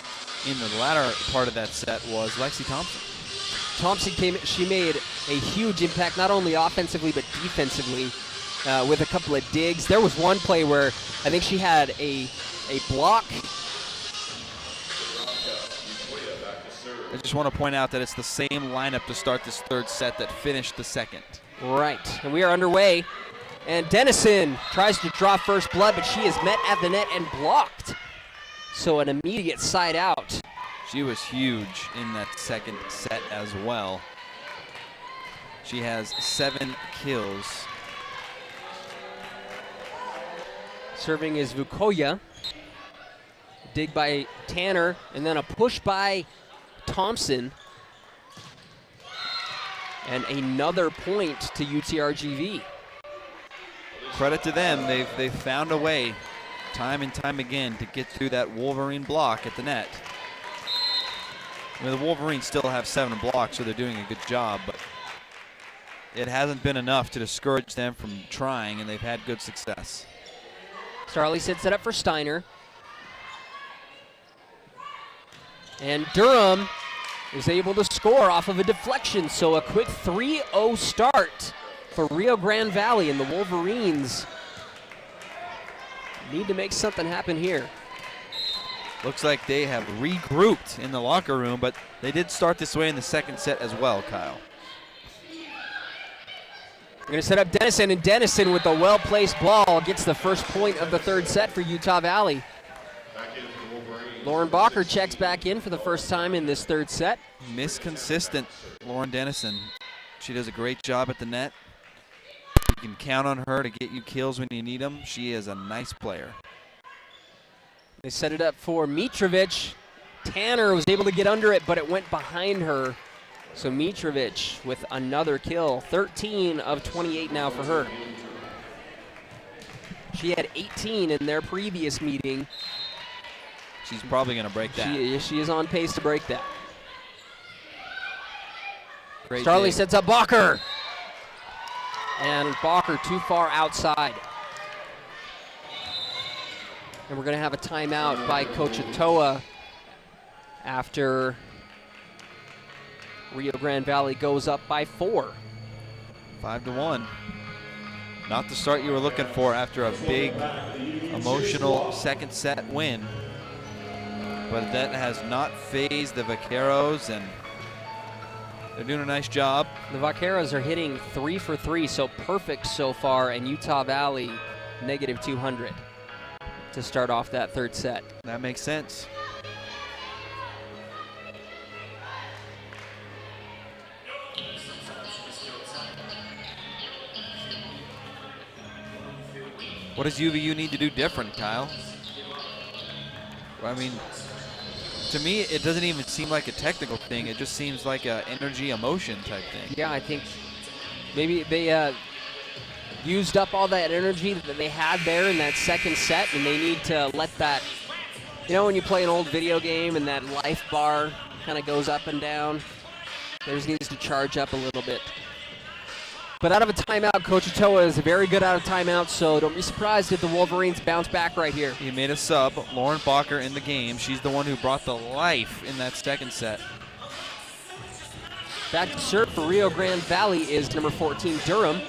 in the latter part of that set was Lexi Thompson. She made a huge impact, not only offensively but defensively, with a couple of digs. There was one play where I think she had a block. I just want to point out that it's the same lineup to start this third set that finished the second. Right, and we are underway. And Dennison tries to draw first blood, but she is met at the net and blocked. So an immediate side out. She was huge in that second set as well. She has 7 kills. Serving is Vukoya. Dig by Tanner, and then a push by Thompson. And another point to UTRGV. Credit to them, they've found a way time and time again to get through that Wolverine block at the net. The Wolverines still have 7 blocks, so they're doing a good job, but it hasn't been enough to discourage them from trying, and they've had good success. Starley sets it up for Steiner. And Durham is able to score off of a deflection, so a quick 3-0 start for Rio Grande Valley, and the Wolverines need to make something happen here. Looks like they have regrouped in the locker room, but they did start this way in the second set as well, Kyle. We're going to set up Dennison, and Dennison with a well-placed ball gets the first point of the third set for Utah Valley. Lauren Bacher checks back in for the first time in this third set. Consistent, Lauren Dennison. She does a great job at the net. You can count on her to get you kills when you need them. She is a nice player. They set it up for Mitrovic. Tanner was able to get under it, but it went behind her. So Mitrovic with another kill. 13 of 28 now for her. She had 18 in their previous meeting. She's probably going to break that. She is on pace to break that. Great Starley dig. sets up Bacher. And Bacher too far outside. And we're going to have a timeout by Coach Atoa after Rio Grande Valley goes up by 4. 5-1. Not the start you were looking for after a big, emotional second set win. But that has not phased the Vaqueros, and they're doing a nice job. The Vaqueros are hitting 3 for 3, so perfect so far, and Utah Valley negative 200 to start off that third set. That makes sense. What does UVU need to do different, Kyle? I mean, to me, it doesn't even seem like a technical thing. It just seems like a energy, emotion type thing. Yeah, I think maybe they used up all that energy that they had there in that second set, and they need to let that, you know, when you play an old video game and that life bar kind of goes up and down, there just needs to charge up a little bit. But out of a timeout, Coach Atoa is very good out of timeout, so don't be surprised if the Wolverines bounce back right here. He made a sub, Lauren Bacher in the game. She's the one who brought the life in that second set. Back to serve for Rio Grande Valley is number 14, Durham.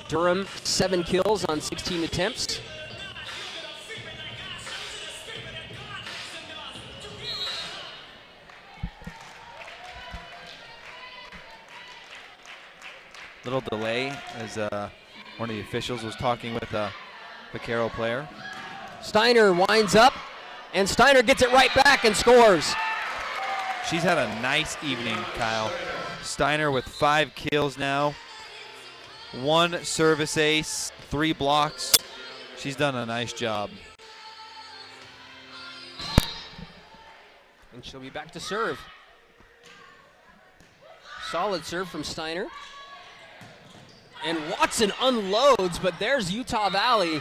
Durham, 7 kills on 16 attempts. Little delay as one of the officials was talking with a Vaquero player. Steiner winds up, and Steiner gets it right back and scores. She's had a nice evening, Kyle. Steiner with 5 kills now. 1 service ace, 3 blocks. She's done a nice job. And she'll be back to serve. Solid serve from Steiner. And Watson unloads, but there's Utah Valley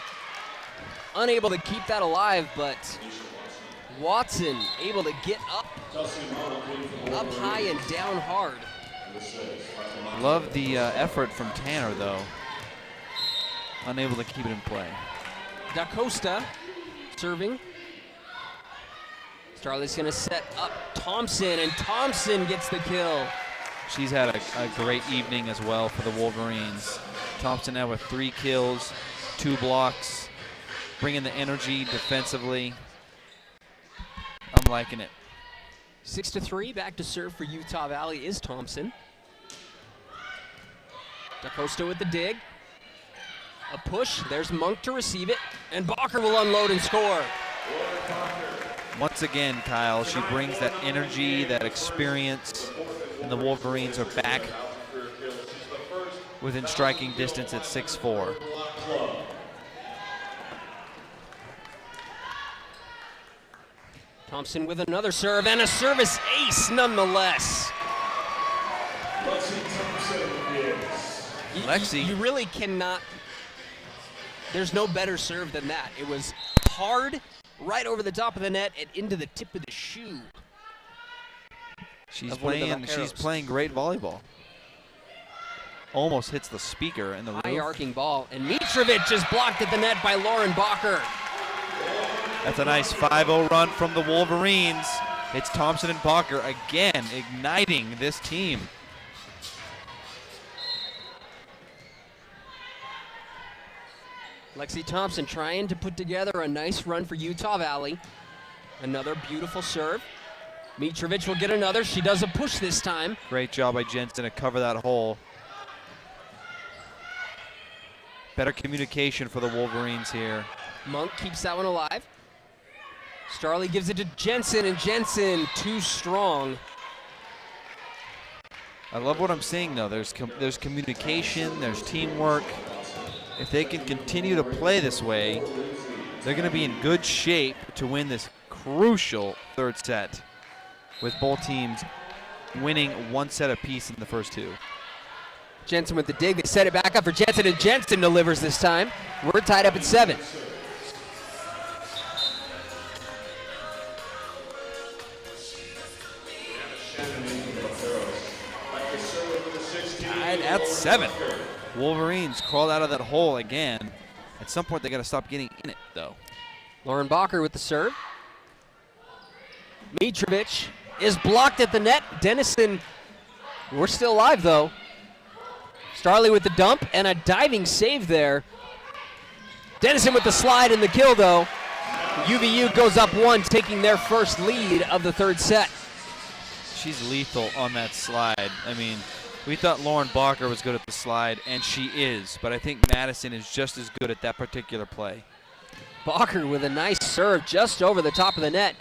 unable to keep that alive, but Watson able to get up high and down hard. Love the effort from Tanner, though. Unable to keep it in play. Da Costa serving. Starley's going to set up Thompson, and Thompson gets the kill. She's had a great evening as well for the Wolverines. Thompson now with 3 kills, 2 blocks, bringing the energy defensively. I'm liking it. 6-3, back to serve for Utah Valley is Thompson. Da Costa with the dig. A push, there's Monk to receive it, and Bacher will unload and score. Once again, Kyle, she brings that energy, that experience, and the Wolverines are back within striking distance at 6-4. Thompson with another serve, and a service ace nonetheless. Lexi. You really cannot, there's no better serve than that. It was hard, right over the top of the net and into the tip of the shoe. She's playing great volleyball. Almost hits the speaker in the roof. High arcing ball, and Mitrovic is blocked at the net by Lauren Bacher. That's a nice 5-0 run from the Wolverines. It's Thompson and Bacher again igniting this team. Lexi Thompson trying to put together a nice run for Utah Valley. Another beautiful serve. Mitrovic will get another. She does a push this time. Great job by Jensen to cover that hole. Better communication for the Wolverines here. Monk keeps that one alive. Starley gives it to Jensen, and Jensen too strong. I love what I'm seeing, though. There's communication, there's teamwork. If they can continue to play this way, they're going to be in good shape to win this crucial third set, with both teams winning one set apiece in the first two. Jensen with the dig. They set it back up for Jensen, and Jensen delivers this time. We're tied up at 7. Tied at 7. Wolverines crawled out of that hole again. At some point, they got to stop getting in it, though. Lauren Bacher with the serve. Mitrovic is blocked at the net. Dennison, we're still alive, though. Starley with the dump and a diving save there. Dennison with the slide and the kill, though. UVU goes up 1, taking their first lead of the third set. She's lethal on that slide. I mean, we thought Lauren Bacher was good at the slide, and she is, but I think Madison is just as good at that particular play. Bacher with a nice serve just over the top of the net.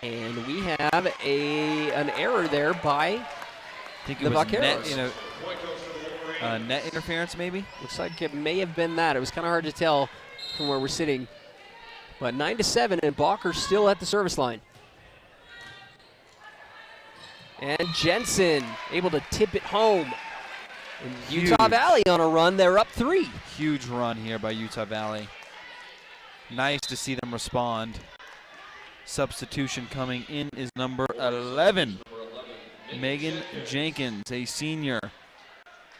And we have an error there by I think the it was Vaqueros. Net interference, maybe? Looks like it may have been that. It was kind of hard to tell from where we're sitting. But 9-7, and Bacher still at the service line. And Jensen able to tip it home. And Utah Valley on a run. They're up 3. Huge run here by Utah Valley. Nice to see them respond. Substitution coming in is number 11. Megan Jenkins, a senior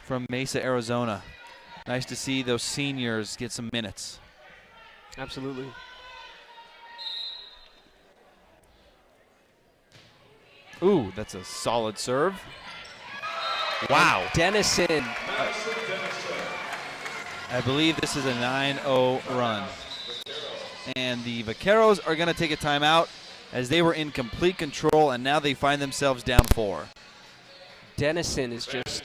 from Mesa, Arizona. Nice to see those seniors get some minutes. Absolutely. Ooh, that's a solid serve. Wow. And Dennison. I believe this is a 9-0 run. And the Vaqueros are going to take a timeout as they were in complete control, and now they find themselves down 4. Dennison has just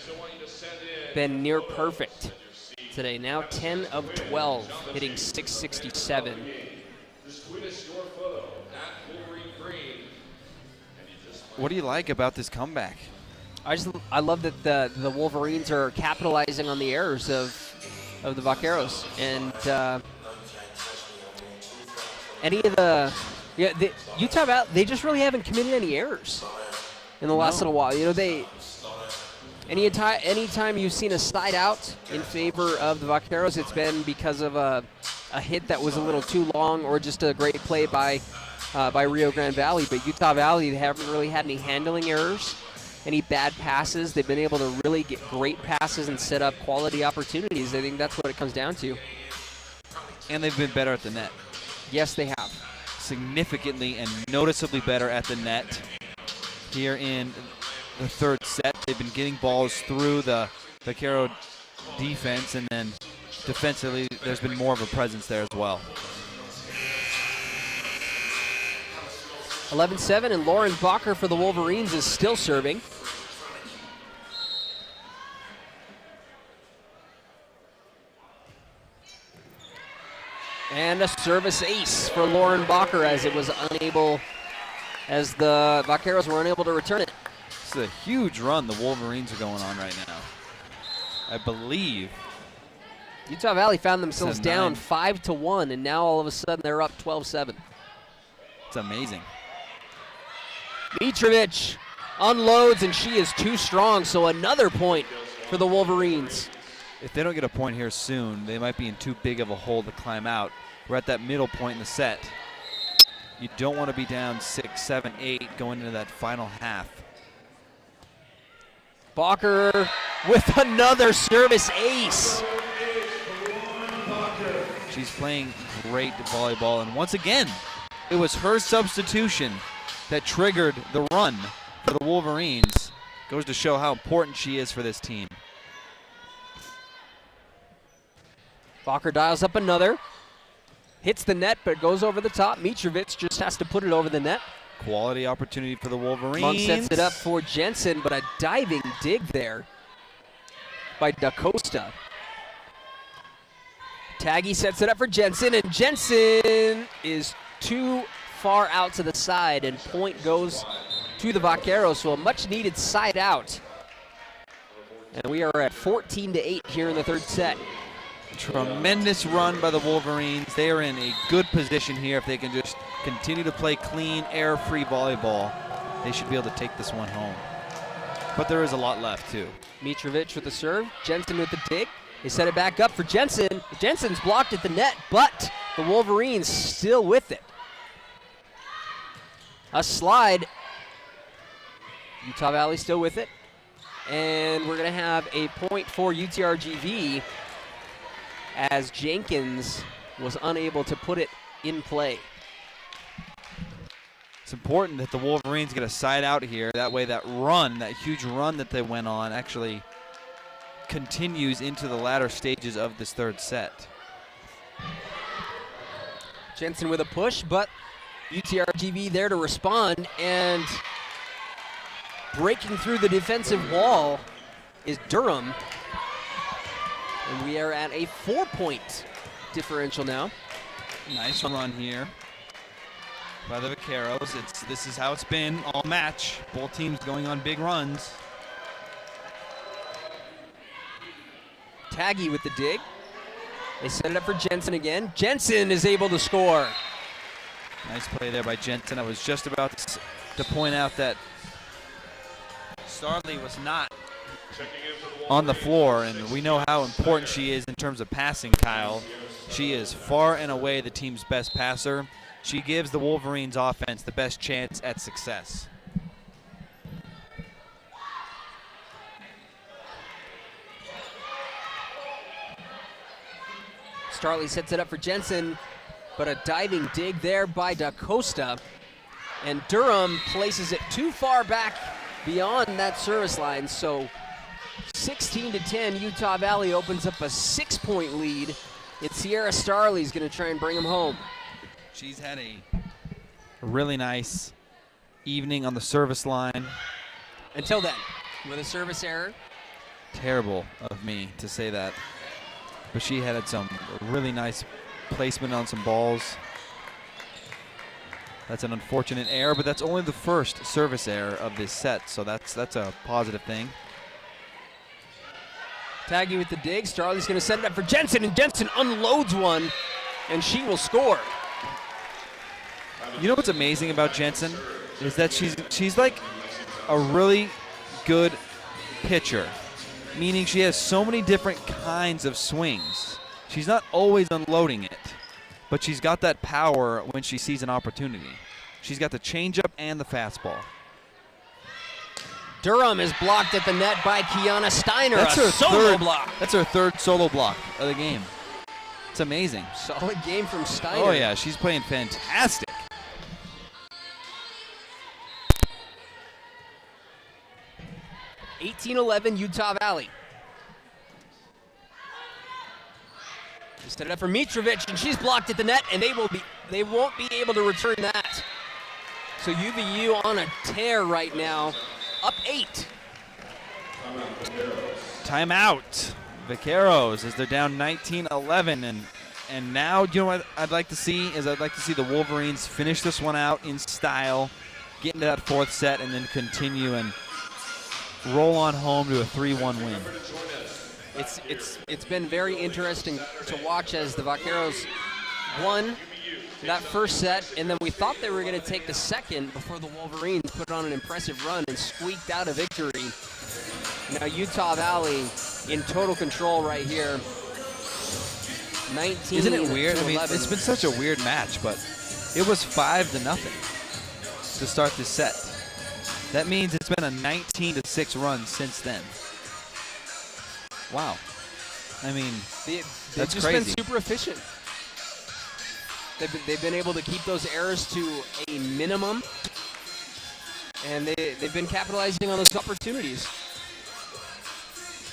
been near perfect today. Now 10 of 12, hitting .667. What do you like about this comeback? I love that the Wolverines are capitalizing on the errors of the Vaqueros, and Utah Valley, they just really haven't committed any errors in the last little while. You know, anytime you've seen a side out in favor of the Vaqueros, it's been because of a hit that was a little too long or just a great play by Rio Grande Valley. But Utah Valley, they haven't really had any handling errors, any bad passes. They've been able to really get great passes and set up quality opportunities. I think that's what it comes down to. And they've been better at the net. Yes, they have. Significantly and noticeably better at the net here in the third set. They've been getting balls through the Vaquero defense, and then defensively there's been more of a presence there as well. 11-7, and Lauren Bacher for the Wolverines is still serving. And a service ace for Lauren Bacher as the Vaqueros were unable to return it. This is a huge run the Wolverines are going on right now. I believe Utah Valley found themselves It's a down 9. 5-1, and now all of a sudden they're up 12-7. it's amazing. Mitrovic unloads, and she is too strong, so another point for the Wolverines. If they don't get a point here soon, they might be in too big of a hole to climb out. We're at that middle point in the set. You don't want to be down 6, 7, 8 going into that final half. Bacher with another service ace. She's playing great volleyball, and once again, it was her substitution that triggered the run for the Wolverines. Goes to show how important she is for this team. Bacher dials up another. Hits the net, but goes over the top. Mitrovic just has to put it over the net. Quality opportunity for the Wolverines. Monk sets it up for Jensen, but a diving dig there by Da Costa. Taggy sets it up for Jensen, and Jensen is too far out to the side, and point goes to the Vaqueros, so a much-needed side out. And we are at 14-8 here in the third set. Tremendous run by the Wolverines. They are in a good position here. If they can just continue to play clean, error-free volleyball, they should be able to take this one home. But there is a lot left, too. Mitrovic with the serve, Jensen with the dig. They set it back up for Jensen. Jensen's blocked at the net, but the Wolverines still with it. A slide. Utah Valley still with it. And we're going to have a point for UTRGV as Jenkins was unable to put it in play. It's important that the Wolverines get a side out here. That way that run, that huge run that they went on, actually continues into the latter stages of this third set. Jensen with a push, but UTRGV there to respond, and breaking through the defensive wall is Durham. And we are at a 4-point differential now. Nice run here by the Vaqueros. This is how it's been all match. Both teams going on big runs. Taggy with the dig. They set it up for Jensen again. Jensen is able to score. Nice play there by Jensen. I was just about to point out that Starley was not on the floor, and we know how important she is in terms of passing, Kyle. She is far and away the team's best passer. She gives the Wolverines offense the best chance at success. Starley sets it up for Jensen, but a diving dig there by Da Costa. And Durham places it too far back beyond that service line, so 16-10, Utah Valley opens up a 6-point lead. And Sierra Starley's going to try and bring him home. She's had a really nice evening on the service line. Until then, with a service error. Terrible of me to say that. But she had some really nice placement on some balls. That's an unfortunate error, but that's only the first service error of this set, so that's a positive thing. Taggy with the dig. Starley's going to set it up for Jensen, and Jensen unloads one, and she will score. You know what's amazing about Jensen is that she's like a really good pitcher, meaning she has so many different kinds of swings. She's not always unloading it, but she's got that power when she sees an opportunity. She's got the changeup and the fastball. Durham is blocked at the net by Kiana Steiner. That's a her solo third block. That's her third solo block of the game. It's amazing. Solid game from Steiner. Oh yeah, she's playing fantastic. (18-11) Utah Valley. They set it up for Mitrovic, and she's blocked at the net, and they won't be able to return that. So UVU on a tear right now, up 8. Timeout. Vaqueros as they're down 19-11, and now you know what I'd like to see is the Wolverines finish this one out in style, get into that fourth set, and then continue and roll on home to a 3-1 win. It's been very interesting to watch as the Vaqueros won that first set, and then we thought they were going to take the second before the Wolverines put on an impressive run and squeaked out a victory. Now Utah Valley in total control right here. 19. Isn't it weird? I mean, 11. it's been such a weird match, but it was 5-0 to start this set. That means it's been a 19-6 run since then. Wow. I mean, They've that's just crazy. been super efficient. They've been able to keep those errors to a minimum, and they've been capitalizing on those opportunities.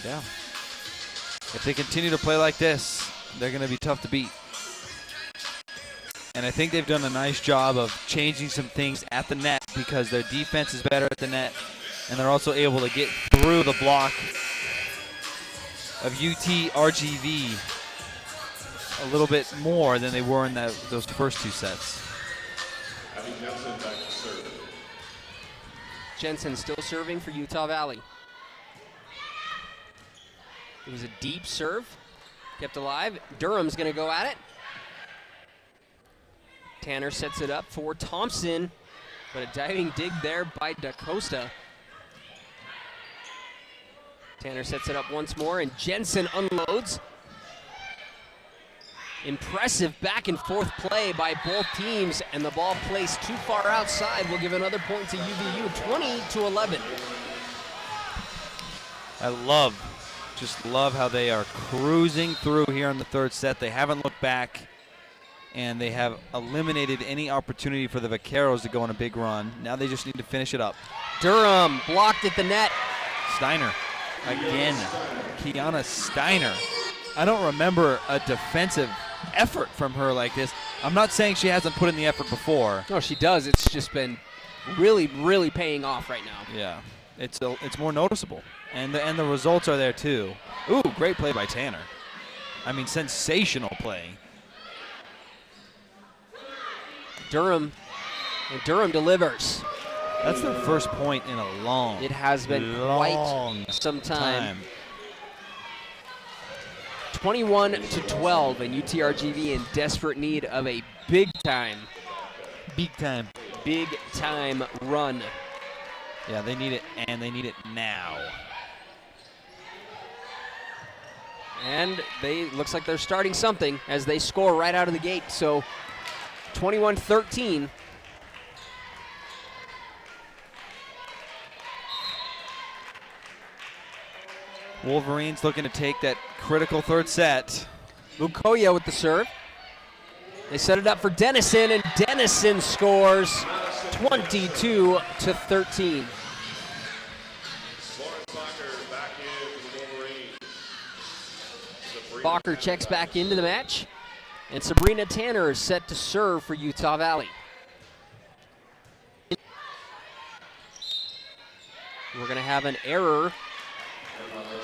Yeah. If they continue to play like this, They're going to be tough to beat. And I think they've done a nice job of changing some things at the net because their defense is better at the net, and they're also able to get through the block of UTRGV a little bit more than they were in those first two sets. Jensen still serving for Utah Valley. It was a deep serve, kept alive. Durham's going to go at it. Tanner sets it up for Thompson, but a diving dig there by DaCosta. Tanner sets it up once more, and Jensen unloads. Impressive back and forth play by both teams, and the ball placed too far outside will give another point to UVU, 20-11. I just love how they are cruising through here in the third set. They haven't looked back, and they have eliminated any opportunity for the Vaqueros to go on a big run. Now they just need to finish it up. Durham blocked at the net. Steiner again. Kiana Steiner. I don't remember a defensive effort from her like this. I'm not saying she hasn't put in the effort before. No, she does. It's just been really, really paying off right now. Yeah, it's more noticeable, and the results are there too. Ooh, great play by Tanner. I mean, sensational play. Durham delivers. That's their first point in a long. It has been quite some time. 21-12, and UTRGV in desperate need of a big time run. Yeah, they need it, and they need it now. And looks like they're starting something as they score right out of the gate. So 21-13. Wolverines looking to take that critical third set. Lukoya with the serve. They set it up for Dennison, and Dennison scores 22-13. Bacher checks back into the match, and Sabrina Tanner is set to serve for Utah Valley. We're going to have an error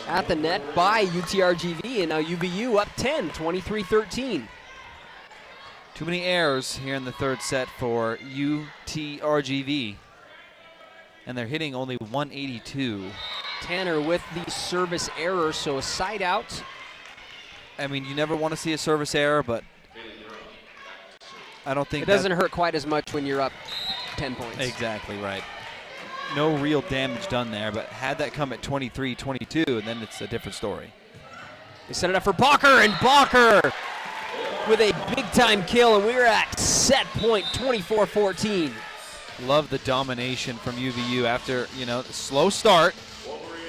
at the net by UTRGV, and now UVU up 10, 23-13. Too many errors here in the third set for UTRGV, and they're hitting only 182. Tanner with the service error, so a side out. I mean, you never want to see a service error, but I don't think it doesn't hurt quite as much when you're up 10 points. Exactly right. No real damage done there, but had that come at 23-22, and then it's a different story. They set it up for Bacher, and Bacher with a big-time kill, and we're at set point, 24-14. Love the domination from UVU after, slow start.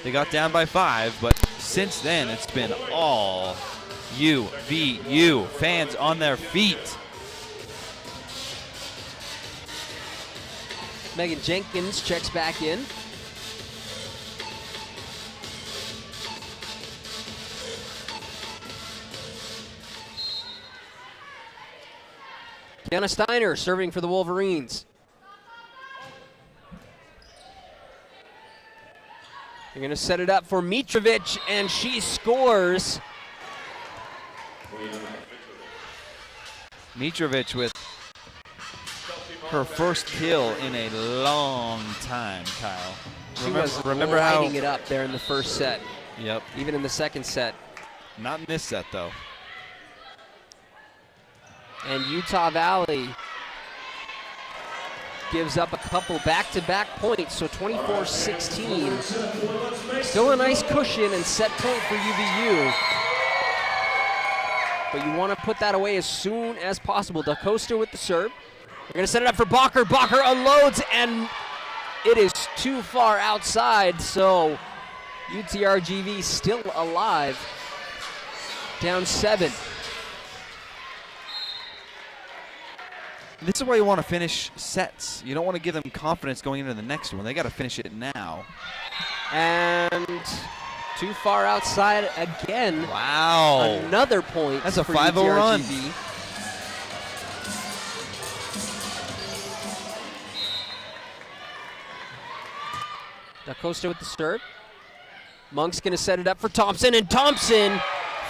They got down by 5, but since then it's been all UVU. Fans on their feet. Megan Jenkins checks back in. Kiana Steiner serving for the Wolverines. They're going to set it up for Mitrovic, and she scores. Mitrovic with her first kill in a long time, Kyle. She was lighting it up there in the first set. Yep. Even in the second set. Not in this set, though. And Utah Valley gives up a couple back-to-back points, so 24-16. Still a nice cushion and set point for UVU. But you want to put that away as soon as possible. DaCosta with the serve. They're going to set it up for Bacher. Bacher unloads, and it is too far outside, so UTRGV still alive. Down 7. This is where you want to finish sets. You don't want to give them confidence going into the next one. They got to finish it now. And Too far outside again. Wow. Another point. That's a for 5-0 run. UTRGV. Da Costa with the serve. Monk's going to set it up for Thompson, and Thompson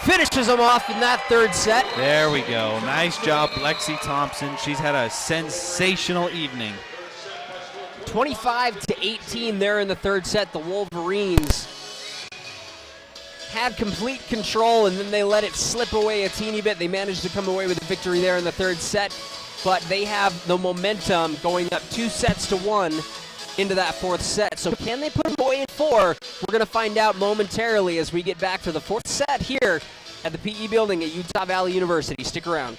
finishes him off in that third set. There we go. Nice job, Lexi Thompson. She's had a sensational evening. 25-18 there in the third set. The Wolverines had complete control, and then they let it slip away a teeny bit. They managed to come away with a victory there in the third set, but they have the momentum going up 2-1 into that fourth set. So can they put them away in 4? We're going to find out momentarily as we get back to the fourth set here at the PE building at Utah Valley University. Stick around.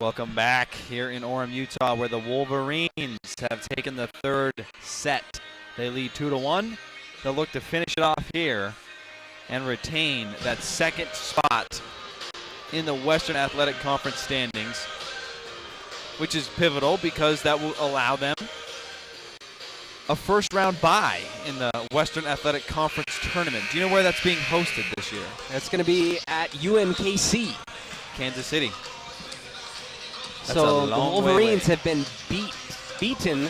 Welcome back here in Orem, Utah, where the Wolverines have taken the third set. They lead 2-1. They'll look to finish it off here and retain that second spot in the Western Athletic Conference standings, which is pivotal because that will allow them a first-round bye in the Western Athletic Conference tournament. Do you know where that's being hosted this year? That's going to be at UMKC. Kansas City. That's so the Wolverines have been beaten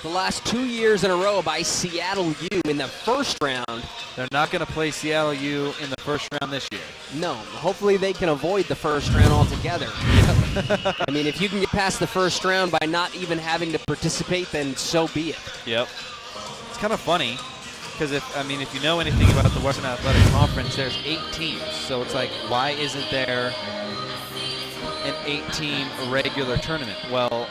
the last 2 years in a row by Seattle U in the first round. They're not going to play Seattle U in the first round this year. No. Hopefully they can avoid the first round altogether. I mean, if you can get past the first round by not even having to participate, then so be it. Yep. It's kind of funny because if you know anything about the Western Athletic Conference, there's 8 teams. So it's like, why isn't there an 8-team regular tournament? Well,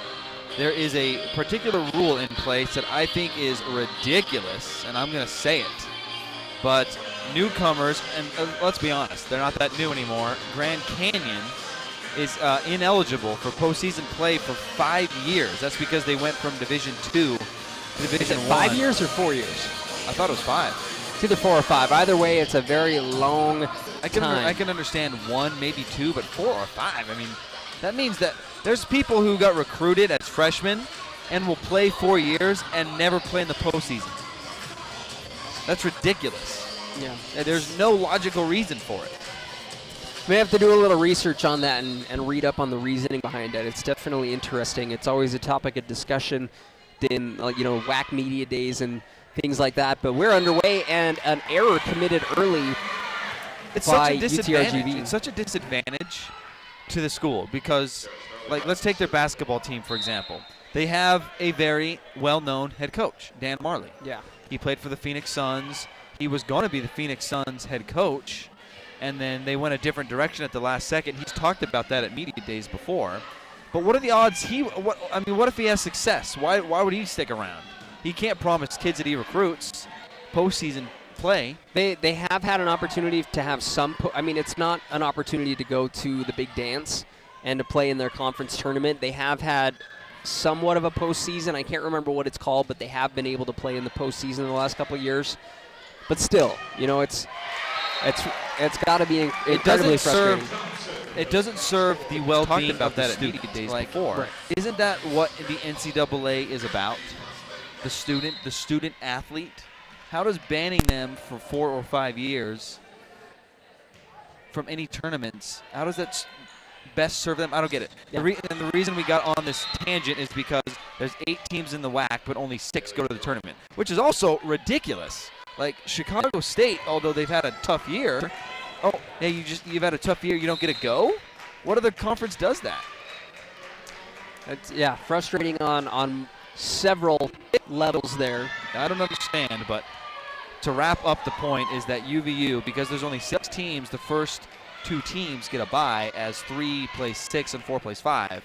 there is a particular rule in place that I think is ridiculous, and I'm going to say it. But newcomers, and let's be honest, they're not that new anymore. Grand Canyon is ineligible for postseason play for 5 years. That's because they went from Division II to Division I. 5 years or 4 years? I thought it was 5. It's either 4 or 5. Either way, it's a very long time. I can understand 1, maybe 2, but 4 or 5. I mean, that means that there's people who got recruited as freshmen and will play 4 years and never play in the postseason. That's ridiculous. Yeah. There's no logical reason for it. We have to do a little research on that and read up on the reasoning behind it. It's definitely interesting. It's always a topic of discussion in WAC media days and things like that. But we're underway, and an error committed early It's by such a disadvantage. UTRGV. It's such a disadvantage to the school because, like, let's take their basketball team, for example. They have a very well-known head coach, Dan Marley. Yeah. He played for the Phoenix Suns. He was going to be the Phoenix Suns head coach, and then they went a different direction at the last second. He's talked about that at media days before. But what are the odds what if he has success? Why would he stick around? He can't promise kids that he recruits postseason play. They have had an opportunity to have some it's not an opportunity to go to the big dance and to play in their conference tournament. They have had somewhat of a postseason. I can't remember what it's called, but they have been able to play in the postseason in the last couple of years. But still, it's got to be incredibly frustrating. It doesn't serve the well-being about of the that at student. media days Like, before. Right. Isn't that what the NCAA is about? The student athlete? How does banning them for 4 or 5 years from any tournaments, how does that best serve them? I don't get it. Yeah. And the reason we got on this tangent is because there's 8 teams in the WAC, but only 6 go to the tournament, which is also ridiculous. Like Chicago State, although they've had a tough year, you've had a tough year, you don't get to go? What other conference does that? It's, frustrating on several levels there. I don't understand, but to wrap up the point is that UVU, because there's only 6 teams, the first 2 teams get a bye as 3 plays 6 and 4 plays 5.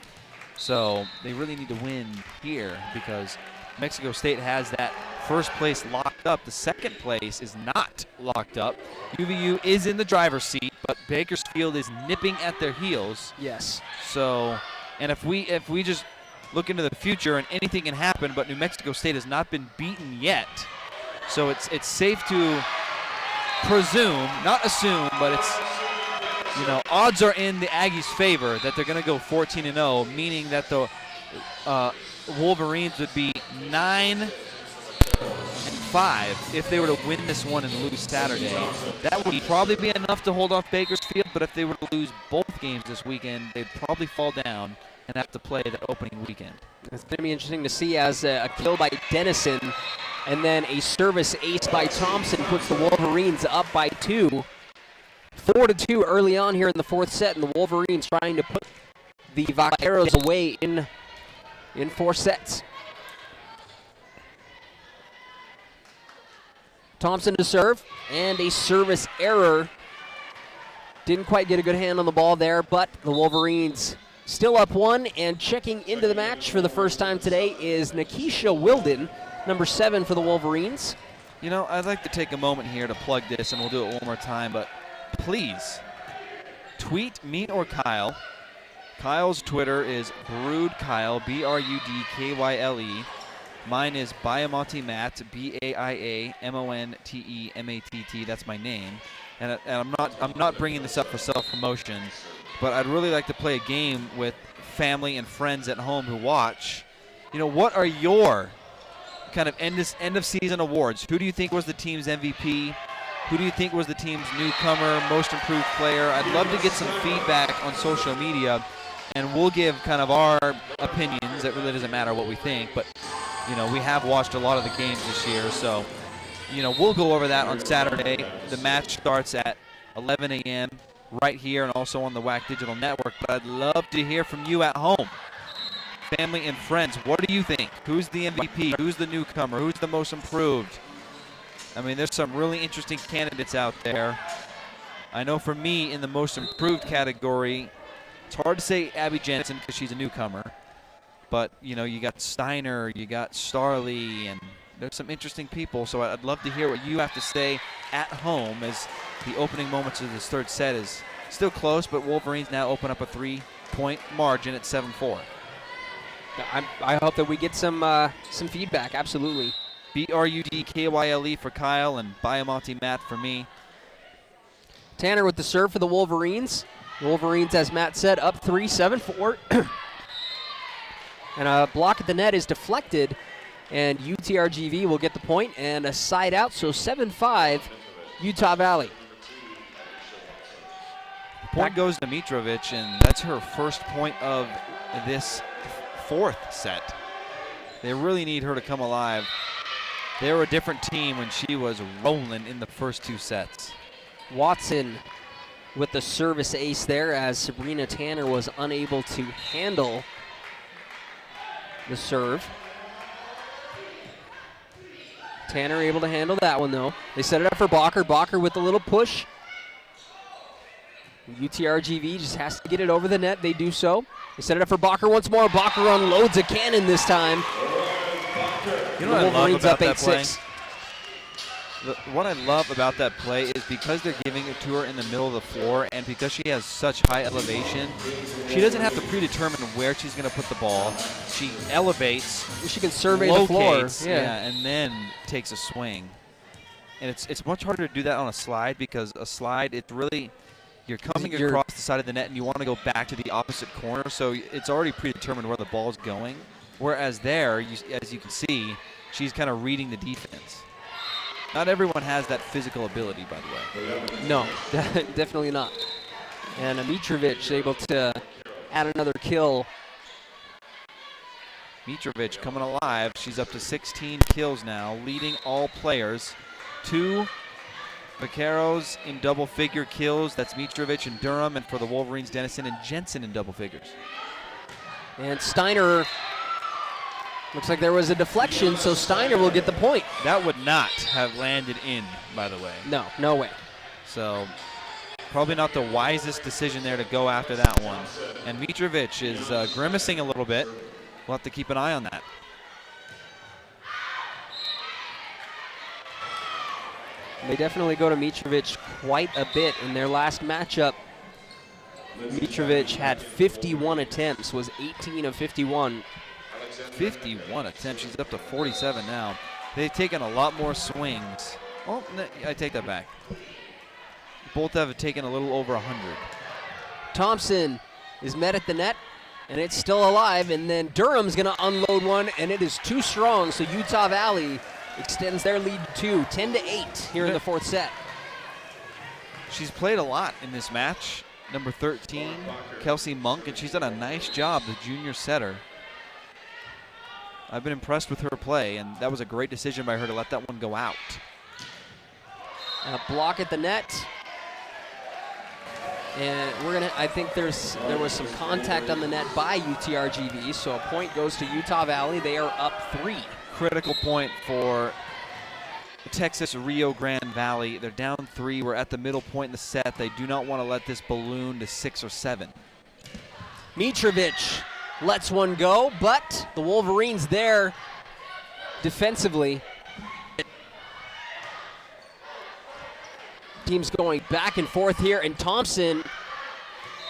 So they really need to win here because Mexico State has that first place locked up. The second place is not locked up. UVU is in the driver's seat, but Bakersfield is nipping at their heels. Yes. So, and if we just look into the future, and anything can happen, but New Mexico State has not been beaten yet. So it's safe to presume, not assume, but it's, odds are in the Aggies' favor that they're going to go 14-0, meaning that the Wolverines would be 9-5 if they were to win this one and lose Saturday. That would probably be enough to hold off Bakersfield, but if they were to lose both games this weekend, they'd probably fall down and have to play that opening weekend. It's going to be interesting to see as a kill by Dennison and then a service ace by Thompson puts the Wolverines up by 2. 4-2 early on here in the 4th set, and the Wolverines trying to put the Vaqueros away in 4 sets. Thompson to serve, and a service error. Didn't quite get a good hand on the ball there, but the Wolverines still up 1, and checking into the match for the first time today is Nikisha Wilden, number 7 for the Wolverines. I'd like to take a moment here to plug this, and we'll do it one more time, but please tweet me or Kyle. Kyle's Twitter is BroodKyle, BRUDKYLE. Mine is Biamonte Matt, BAIAMONTEMATT. That's my name, and I'm not bringing this up for self-promotion, but I'd really like to play a game with family and friends at home who watch. What are your kind of end of season awards? Who do you think was the team's MVP? Who do you think was the team's newcomer, most improved player? I'd love to get some feedback on social media, and we'll give kind of our opinions. It really doesn't matter what we think, but we have watched a lot of the games this year, so we'll go over that on Saturday. The match starts at 11 a.m. right here and also on the WAC Digital Network, but I'd love to hear from you at home. Family and friends, what do you think? Who's the MVP? Who's the newcomer? Who's the most improved? There's some really interesting candidates out there. I know for me, in the most improved category, it's hard to say Abby Jensen because she's a newcomer. But, you got Steiner, you got Starley, and there's some interesting people. So I'd love to hear what you have to say at home as the opening moments of this 3rd set is still close, but Wolverines now open up a 3-point margin at 7-4. I hope that we get some feedback, absolutely. BRUDKYLE for Kyle and Biamonte Matt for me. Tanner with the serve for the Wolverines. Wolverines, as Matt said, up 3, 7-4. And a block at the net is deflected, and UTRGV will get the point and a side out, so 7-5 Utah Valley. Point goes to Mitrovic, and that's her first point of this 4th set. They really need her to come alive. They were a different team when she was rolling in the first 2 sets. Watson with the service ace there, as Sabrina Tanner was unable to handle the serve. Tanner able to handle that one, though. They set it up for Bacher. Bacher with a little push. UTRGV just has to get it over the net. They do so. They set it up for Bacher once more. Bacher unloads a cannon this time. You know what I love Wolverines about up that play? 8-6. What I love about that play is because they're giving it to her in the middle of the floor, and because she has such high elevation, she doesn't have to predetermine where she's going to put the ball. She elevates, She can survey the floor. locates, and then takes a swing. And it's much harder to do that on a slide, because a slide, it's really, you're coming across the side of the net and you want to go back to the opposite corner, so it's already predetermined where the ball's going. Whereas there, as you can see, she's kind of reading the defense. Not everyone has that physical ability, by the way. No, definitely not. And Mitrovic able to add another kill. Mitrovic coming alive. She's up to 16 kills now, leading all players. 2 Vaqueros in double-figure kills. That's Mitrovic and Durham, and for the Wolverines, Dennison and Jensen in double figures. And Steiner, looks like there was a deflection, so Steiner will get the point. That would not have landed in, by the way. No, no way. So probably not the wisest decision there to go after that one. And Mitrovic is grimacing a little bit. We'll have to keep an eye on that. They definitely go to Mitrovic quite a bit in their last matchup. Mitrovic had 51 attempts, was 18 of 51. 51 attempts. She's up to 47 now. They've taken a lot more swings. Oh, no, I take that back. Both have taken a little over 100. Thompson is met at the net, and it's still alive. And then Durham's going to unload one, and it is too strong. So Utah Valley extends their lead to 10-8 here in the fourth set. She's played a lot in this match. Number 13, Kelsey Monk, and she's done a nice job, the junior setter. I've been impressed with her play, and that was a great decision by her to let that one go out. A block at the net. And we're gonna. I think there was some contact on the net by UTRGV, so a point goes to Utah Valley. They are up 3. Critical point for Texas Rio Grande Valley. They're down 3. We're at the middle point in the set. They do not want to let this balloon to 6 or 7. Mitrovic lets one go, but the Wolverines there defensively. Teams going back and forth here, and Thompson.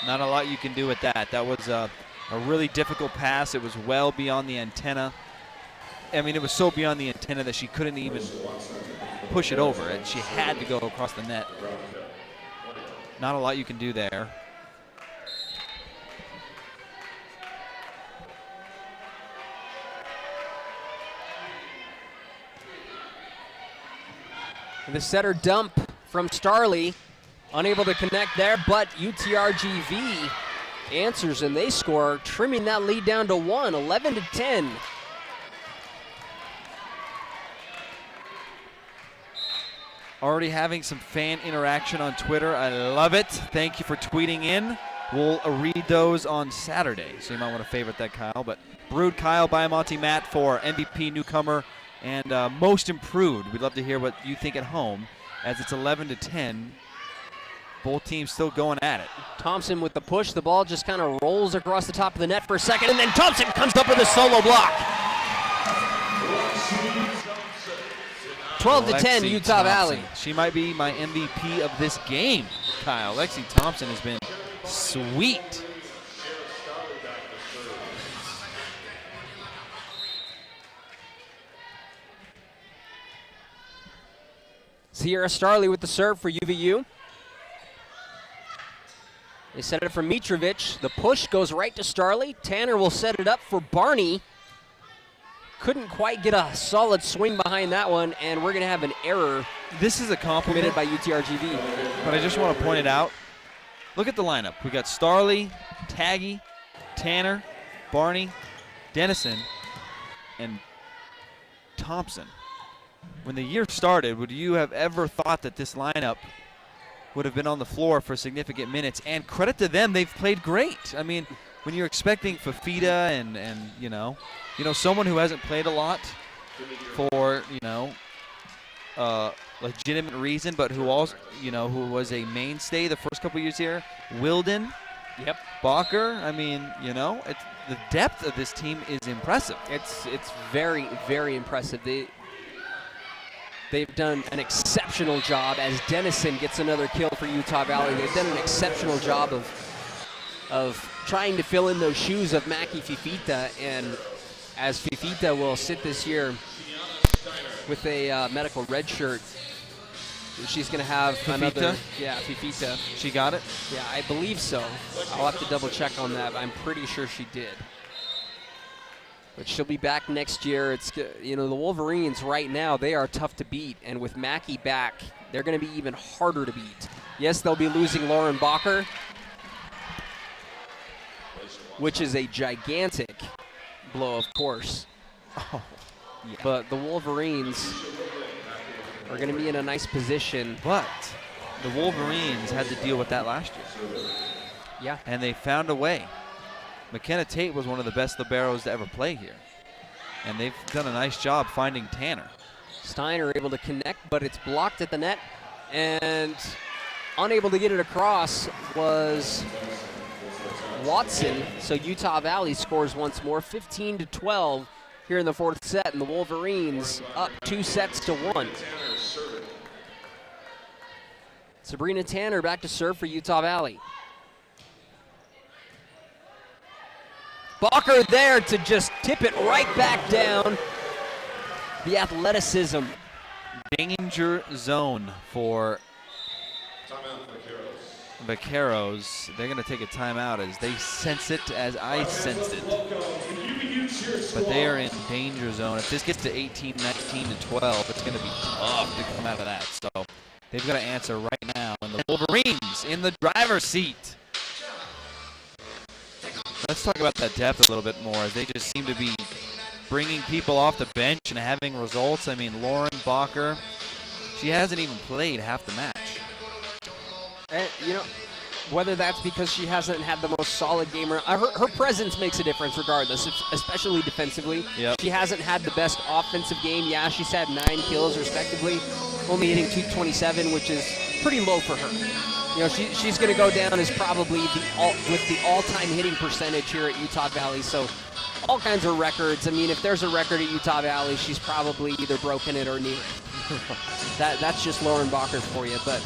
Not a lot you can do with that. That was a really difficult pass. It was well beyond the antenna. I mean, it was so beyond the antenna that she couldn't even push it over, and she had to go across the net. Not a lot you can do there. The setter dump from Starley, unable to connect there, but UTRGV answers and they score, trimming that lead down to 1, 11-10. Already having some fan interaction on Twitter. I love it. Thank you for tweeting in. We'll read those on Saturday, so you might want to favorite that, Kyle. But Brood Kyle, Biamonte Matt for MVP newcomer and most improved. We'd love to hear what you think at home, as it's 11-10. Both teams still going at it. Thompson with the push. The ball just kind of rolls across the top of the net for a second, and then Thompson comes up with a solo block. 12-10, Utah Valley. She might be my MVP of this game, Kyle. Lexi Thompson has been sweet. Sierra Starley with the serve for UVU. They set it up for Mitrovic. The push goes right to Starley. Tanner will set it up for Barney. Couldn't quite get a solid swing behind that one, and we're going to have an error. This is a compliment committed by UTRGV. But I just want to point it out. Look at the lineup. We got Starley, Taggy, Tanner, Barney, Dennison, and Thompson. When the year started, would you have ever thought that this lineup would have been on the floor for significant minutes. And credit to them, they've played great. I mean, when you're expecting Fafita and someone who hasn't played a lot for, legitimate reason, but who also, who was a mainstay the first couple years here, Wilden, yep, Bacher. I mean, the depth of this team is impressive. It's very, very impressive. They've done an exceptional job as Dennison gets another kill for Utah Valley. They've done an exceptional job of trying to fill in those shoes of Mackie Fifita, and as Fifita will sit this year with a medical red shirt, she's going to have another. Yeah, Fifita. She got it? Yeah, I believe so. I'll have to double check on that. I'm pretty sure she did. But she'll be back next year. It's the Wolverines right now, they are tough to beat, and with Mackie back, they're going to be even harder to beat. Yes, they'll be losing Lauren Bacher, which is a gigantic blow, of course. Oh, yeah. But the Wolverines are going to be in a nice position. But the Wolverines had to deal with that last year. Yeah. And they found a way. McKenna Tate was one of the best liberos to ever play here. And they've done a nice job finding Tanner. Steiner able to connect, but it's blocked at the net. And unable to get it across was Watson. So Utah Valley scores once more, 15-12 here in the fourth set. And the Wolverines up 2-1. Sabrina Tanner back to serve for Utah Valley. Bacher there to just tip it right back down. The athleticism. Danger zone for Vaqueros. They're going to take a timeout as they sense it, as I sensed it. But they are in danger zone. If this gets to 18, 19 to 12, it's going to be tough to come out of that. So they've got to answer right now. And the Wolverines in the driver's seat. Let's talk about that depth a little bit more, as they just seem to be bringing people off the bench and having results. I mean, Lauren Bacher, she hasn't even played half the match. And, whether that's because she hasn't had the most solid game, or her presence makes a difference regardless, especially defensively. Yep. She hasn't had the best offensive game. Yeah, she's had 9 kills respectively, only hitting 227, which is pretty low for her. She's going to go down as probably with the all-time hitting percentage here at Utah Valley. So all kinds of records. I mean, if there's a record at Utah Valley, she's probably either broken it or near it. That's just Lauren Bacher for you. But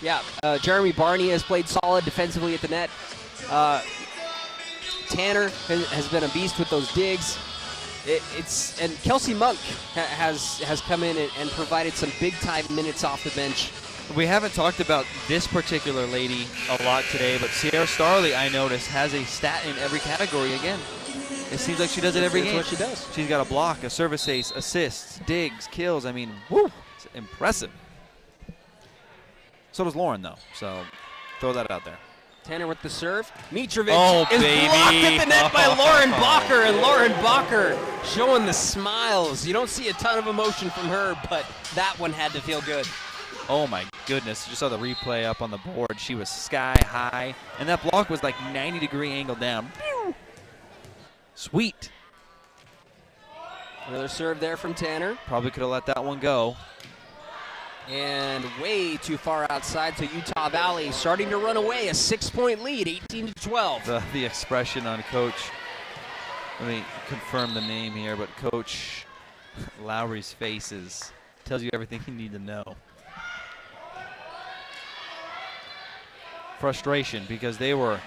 yeah, Jeremy Barney has played solid defensively at the net. Tanner has been a beast with those digs. And Kelsey Monk has come in and provided some big-time minutes off the bench. We haven't talked about this particular lady a lot today, but Sierra Starley, I noticed, has a stat in every category again. It seems like she does it every game. That's what she does. She's got a block, a service ace, assists, digs, kills. I mean, woo, it's impressive. So does Lauren, though, so throw that out there. Tanner with the serve. Mitrovic is baby. blocked at the net by Lauren Bacher, and Lauren Bacher showing the smiles. You don't see a ton of emotion from her, but that one had to feel good. Oh my goodness, just saw the replay up on the board. She was sky high, and that block was like 90-degree angle down. Sweet. Another serve there from Tanner. Probably could have let that one go. And way too far outside, so Utah Valley starting to run away, a 6-point lead, 18-12. The expression on Coach, let me confirm the name here, but Coach Lowry's face tells you everything you need to know. Frustration, because they were,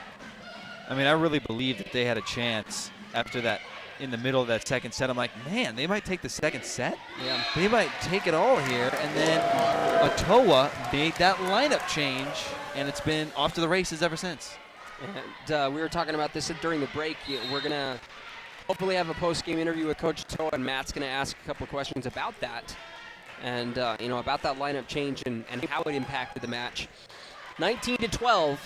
I really believed that they had a chance after that. In the middle of that second set, I'm like, man, they might take the second set. Yeah. They might take it all here. And then Ottawa made that lineup change, and it's been off to the races ever since. And we were talking about this during the break. We're going to hopefully have a post-game interview with Coach Ottawa, and Matt's going to ask a couple of questions about that and, about that lineup change and how it impacted the match. 19-12.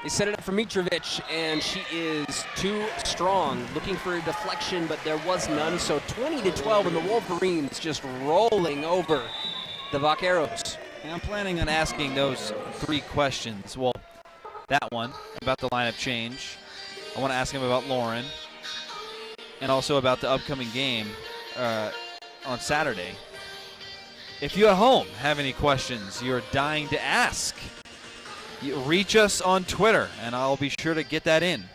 They set it up for Mitrovic, and she is too strong. Looking for a deflection, but there was none. So 20-12, and the Wolverines just rolling over the Vaqueros. And I'm planning on asking those 3 questions. Well, that one about the lineup change. I want to ask him about Lauren, and also about the upcoming game on Saturday. If you at home have any questions you're dying to ask, you reach us on Twitter, and I'll be sure to get that in.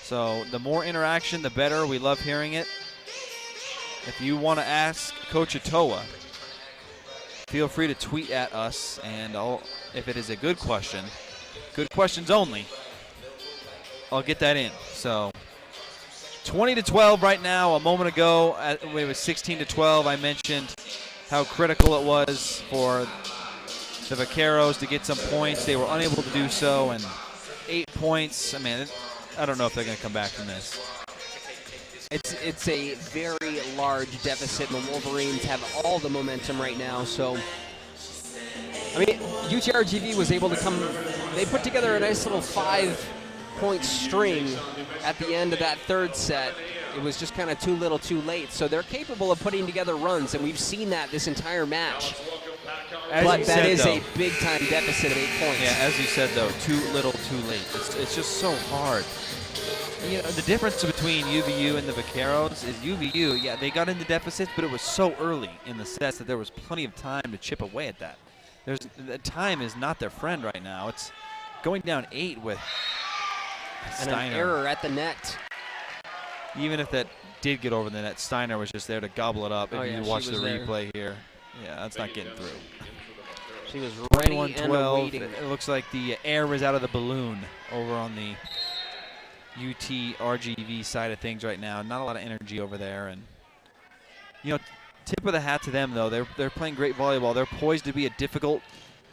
So the more interaction, the better. We love hearing it. If you want to ask Coach Atoa, feel free to tweet at us, and if it is a good question, good questions only, I'll get that in. So 20-12 right now. A moment ago, it was 16-12. I mentioned how critical it was for the Vaqueros to get some points. They were unable to do so, and 8 points. I mean, I don't know if they're going to come back from this. It's a very large deficit, and the Wolverines have all the momentum right now. So, I mean, UTRGV was able to they put together a nice little 5-point string at the end of that third set. It was just kind of too little too late. So they're capable of putting together runs, and we've seen that this entire match. But that is a big-time deficit of 8 points. Yeah, as you said, though, too little too late. It's just so hard. You know, the difference between UVU and the Vaqueros is UVU, yeah, they got into deficits, but it was so early in the sets that there was plenty of time to chip away at that. The time is not their friend right now. It's going down 8 with Steiner. And an error at the net. Even if that did get over the net, Steiner was just there to gobble it up. If you watch the replay here, yeah, that's not getting through. She was ready and waiting. It looks like the air is out of the balloon over on the UTRGV side of things right now. Not a lot of energy over there, and you know, tip of the hat to them though. They're playing great volleyball. They're poised to be a difficult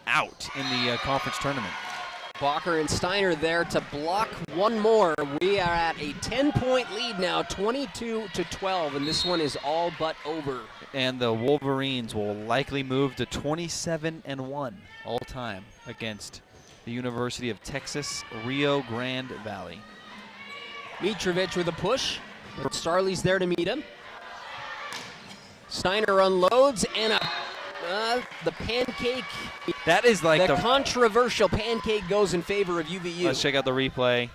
out in the conference tournament. Bacher and Steiner there to block one more. We are at a 10-point lead now, 22-12, and this one is all but over. And the Wolverines will likely move to 27-1 all time against the University of Texas, Rio Grande Valley. Mitrovic with a push. Starley's there to meet him. Steiner unloads, and the pancake. That is like the controversial pancake goes in favor of UVU. Let's check out the replay.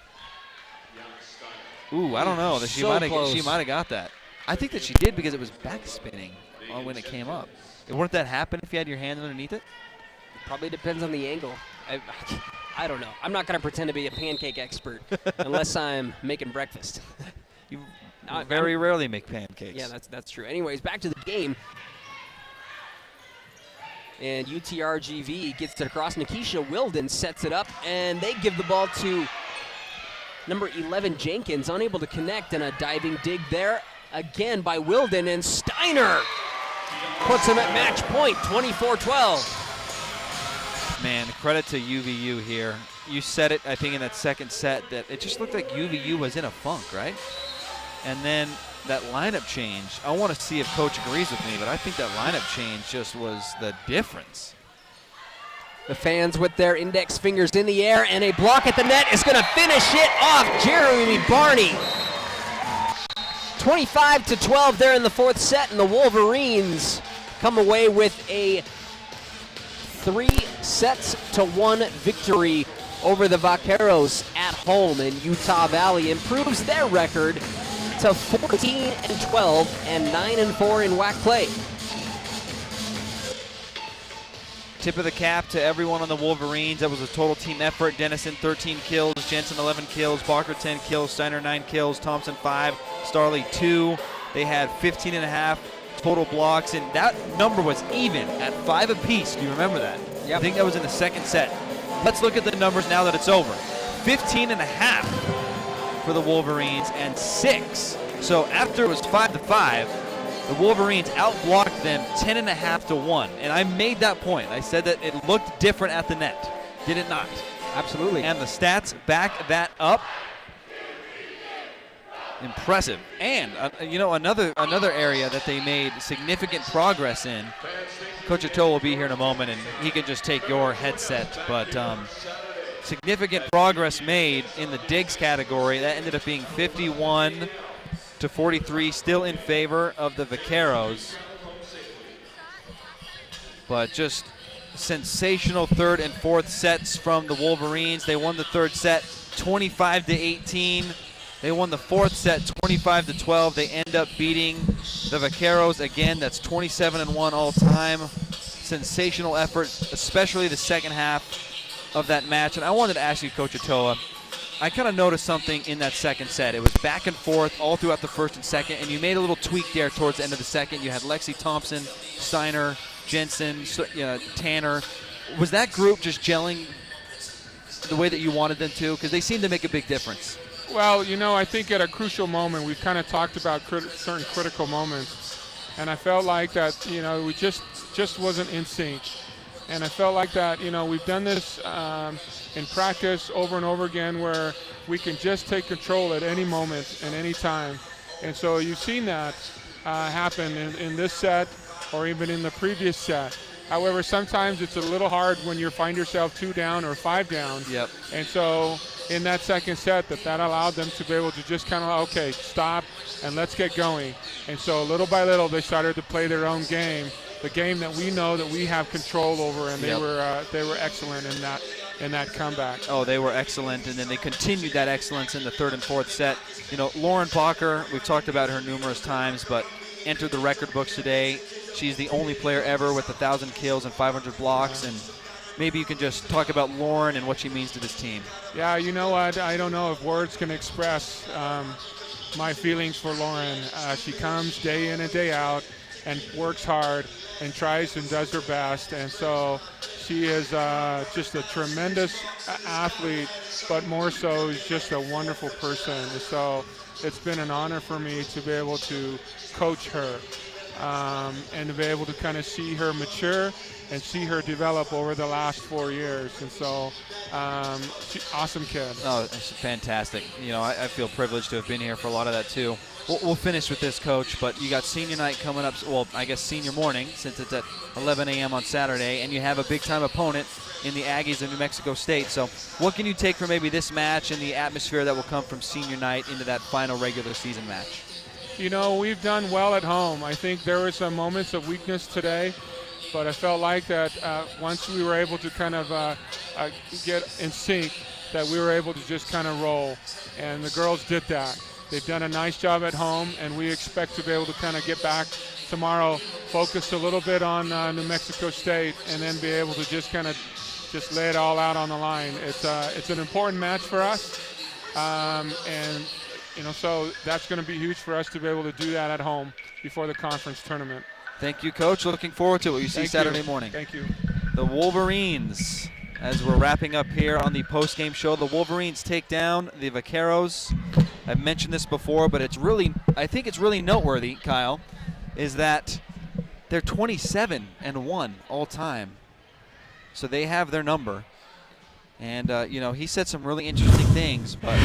Ooh, I don't know. She might have got that. I think that she did because it was backspinning when it came up. Wouldn't that happen if you had your hand underneath it? Probably depends on the angle. I don't know. I'm not going to pretend to be a pancake expert unless I'm making breakfast. You very rarely make pancakes. Yeah, that's true. Anyways, back to the game. And UTRGV gets it across. Nikisha Wilden sets it up, and they give the ball to number 11, Jenkins, unable to connect, and a diving dig there again by Wilden, and Steiner puts him at match point, 24-12. Man, credit to UVU here. You said it, I think, in that second set, that it just looked like UVU was in a funk, right? And then that lineup change, I want to see if Coach agrees with me, but I think that lineup change just was the difference. The fans with their index fingers in the air, and a block at the net is going to finish it off. Jeremy Barney. 25-12 there in the fourth set, and the Wolverines come away with a 3-1 victory over the Vaqueros at home, and Utah Valley improves their record to 14-12 and 9-4 in WAC play. Tip of the cap to everyone on the Wolverines. That was a total team effort. Dennison 13 kills, Jensen 11 kills, Bacher 10 kills, Steiner 9 kills, Thompson 5, Starley 2. They had 15.5 total blocks, and that number was even at 5 apiece. Do you remember that? Yep. I think that was in the second set. Let's look at the numbers now that it's over. 15.5 for the Wolverines and 6. So after it was 5-5, the Wolverines outblocked them 10.5-1. And I made that point. I said that it looked different at the net. Did it not? Absolutely. And the stats back that up. Impressive. And you know, another area that they made significant progress in. Coach Atoa will be here in a moment, and he can just take your headset. But significant progress made in the digs category. That ended up being 51-43, still in favor of the Vaqueros. But just sensational third and fourth sets from the Wolverines. They won the third set 25-18. They won the fourth set 25-12. They end up beating the Vaqueros again. That's 27-1 all time. Sensational effort, especially the second half of that match. And I wanted to ask you, Coach Otoa, I kind of noticed something in that second set. It was back and forth all throughout the first and second, and you made a little tweak there towards the end of the second. You had Lexi Thompson, Steiner, Jensen, Tanner. Was that group just gelling the way that you wanted them to? Because they seemed to make a big difference. Well, I think at a crucial moment, we've kind of talked about certain critical moments, and I felt like that, we just wasn't in sync. And I felt like that, we've done this in practice over and over again where we can just take control at any moment and any time. And so you've seen that happen in this set or even in the previous set. However, sometimes it's a little hard when you find yourself 2 down or 5 down. Yep. And so in that second set, that allowed them to be able to just kind of, okay, stop and let's get going. And so little by little, they started to play their own game, the game that we know that we have control over, and they were excellent in that comeback. Oh, they were excellent, and then they continued that excellence in the third and fourth set. Lauren Bacher, we've talked about her numerous times, but entered the record books today. She's the only player ever with 1,000 kills and 500 blocks, and maybe you can just talk about Lauren and what she means to this team. Yeah, you know what? I don't know if words can express my feelings for Lauren. She comes day in and day out and works hard and tries and does her best. And so she is just a tremendous athlete, but more so is just a wonderful person. And so it's been an honor for me to be able to coach her and to be able to kind of see her mature and see her develop over the last 4 years. And so, awesome kid. Oh, it's fantastic. I feel privileged to have been here for a lot of that too. We'll finish with this, Coach, but you got senior night coming up, well, I guess senior morning, since it's at 11 a.m. on Saturday, and you have a big-time opponent in the Aggies of New Mexico State. So what can you take from maybe this match and the atmosphere that will come from senior night into that final regular season match? We've done well at home. I think there were some moments of weakness today, but I felt like that once we were able to kind of get in sync, that we were able to just kind of roll, and the girls did that. They've done a nice job at home, and we expect to be able to kind of get back tomorrow, focus a little bit on New Mexico State, and then be able to just kind of just lay it all out on the line. It's an important match for us, and so that's going to be huge for us to be able to do that at home before the conference tournament. Thank you, Coach. Looking forward to what you see Saturday morning. Thank you. The Wolverines, as we're wrapping up here on the post-game show, the Wolverines take down the Vaqueros. I've mentioned this before, but I think it's really noteworthy, Kyle, is that they're 27-1 all time. So they have their number. And, he said some really interesting things, but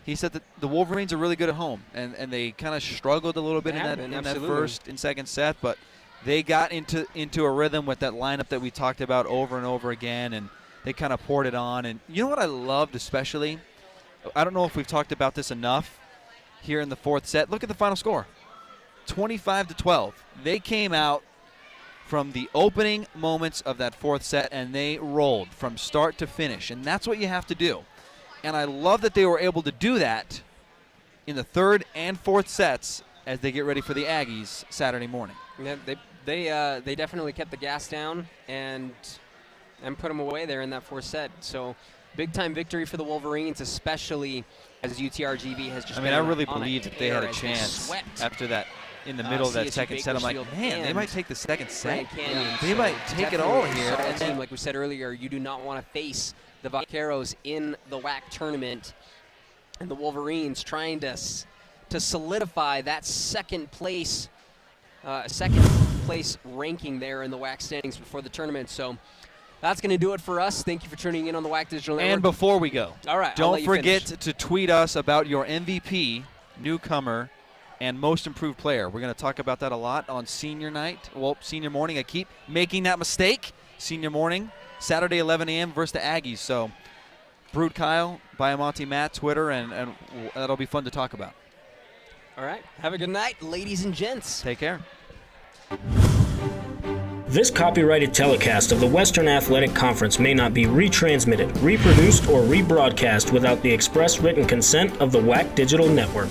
he said that the Wolverines are really good at home, and they kind of struggled a little bit in that first and second set, but they got into a rhythm with that lineup that we talked about over and over again, and they kind of poured it on. And you know what I loved especially? I don't know if we've talked about this enough here in the fourth set. Look at the final score, 25-12. They came out from the opening moments of that fourth set, and they rolled from start to finish, and that's what you have to do. And I love that they were able to do that in the third and fourth sets as they get ready for the Aggies Saturday morning. Yeah, they definitely kept the gas down and put them away there in that fourth set. So big-time victory for the Wolverines, especially as UTRGV has just I really believed that they had a chance after that in the middle of that second set. I'm like, man, they might take the second set. They might take it all here. And then, like we said earlier, you do not want to face the Vaqueros in the WAC tournament, and the Wolverines trying to solidify that second place ranking there in the WAC standings before the tournament. So that's going to do it for us. Thank you for tuning in on the WAC Digital Network. And before we go, all right, don't forget to tweet us about your MVP, newcomer, and most improved player. We're going to talk about that a lot on senior night. Well, senior morning. I keep making that mistake. Senior morning, Saturday 11 a.m. versus the Aggies. So, Brood Kyle, Biamonte Matt, Twitter, and that'll be fun to talk about. All right. Have a good night, ladies and gents. Take care. This copyrighted telecast of the Western Athletic Conference may not be retransmitted, reproduced, or rebroadcast without the express written consent of the WAC Digital Network.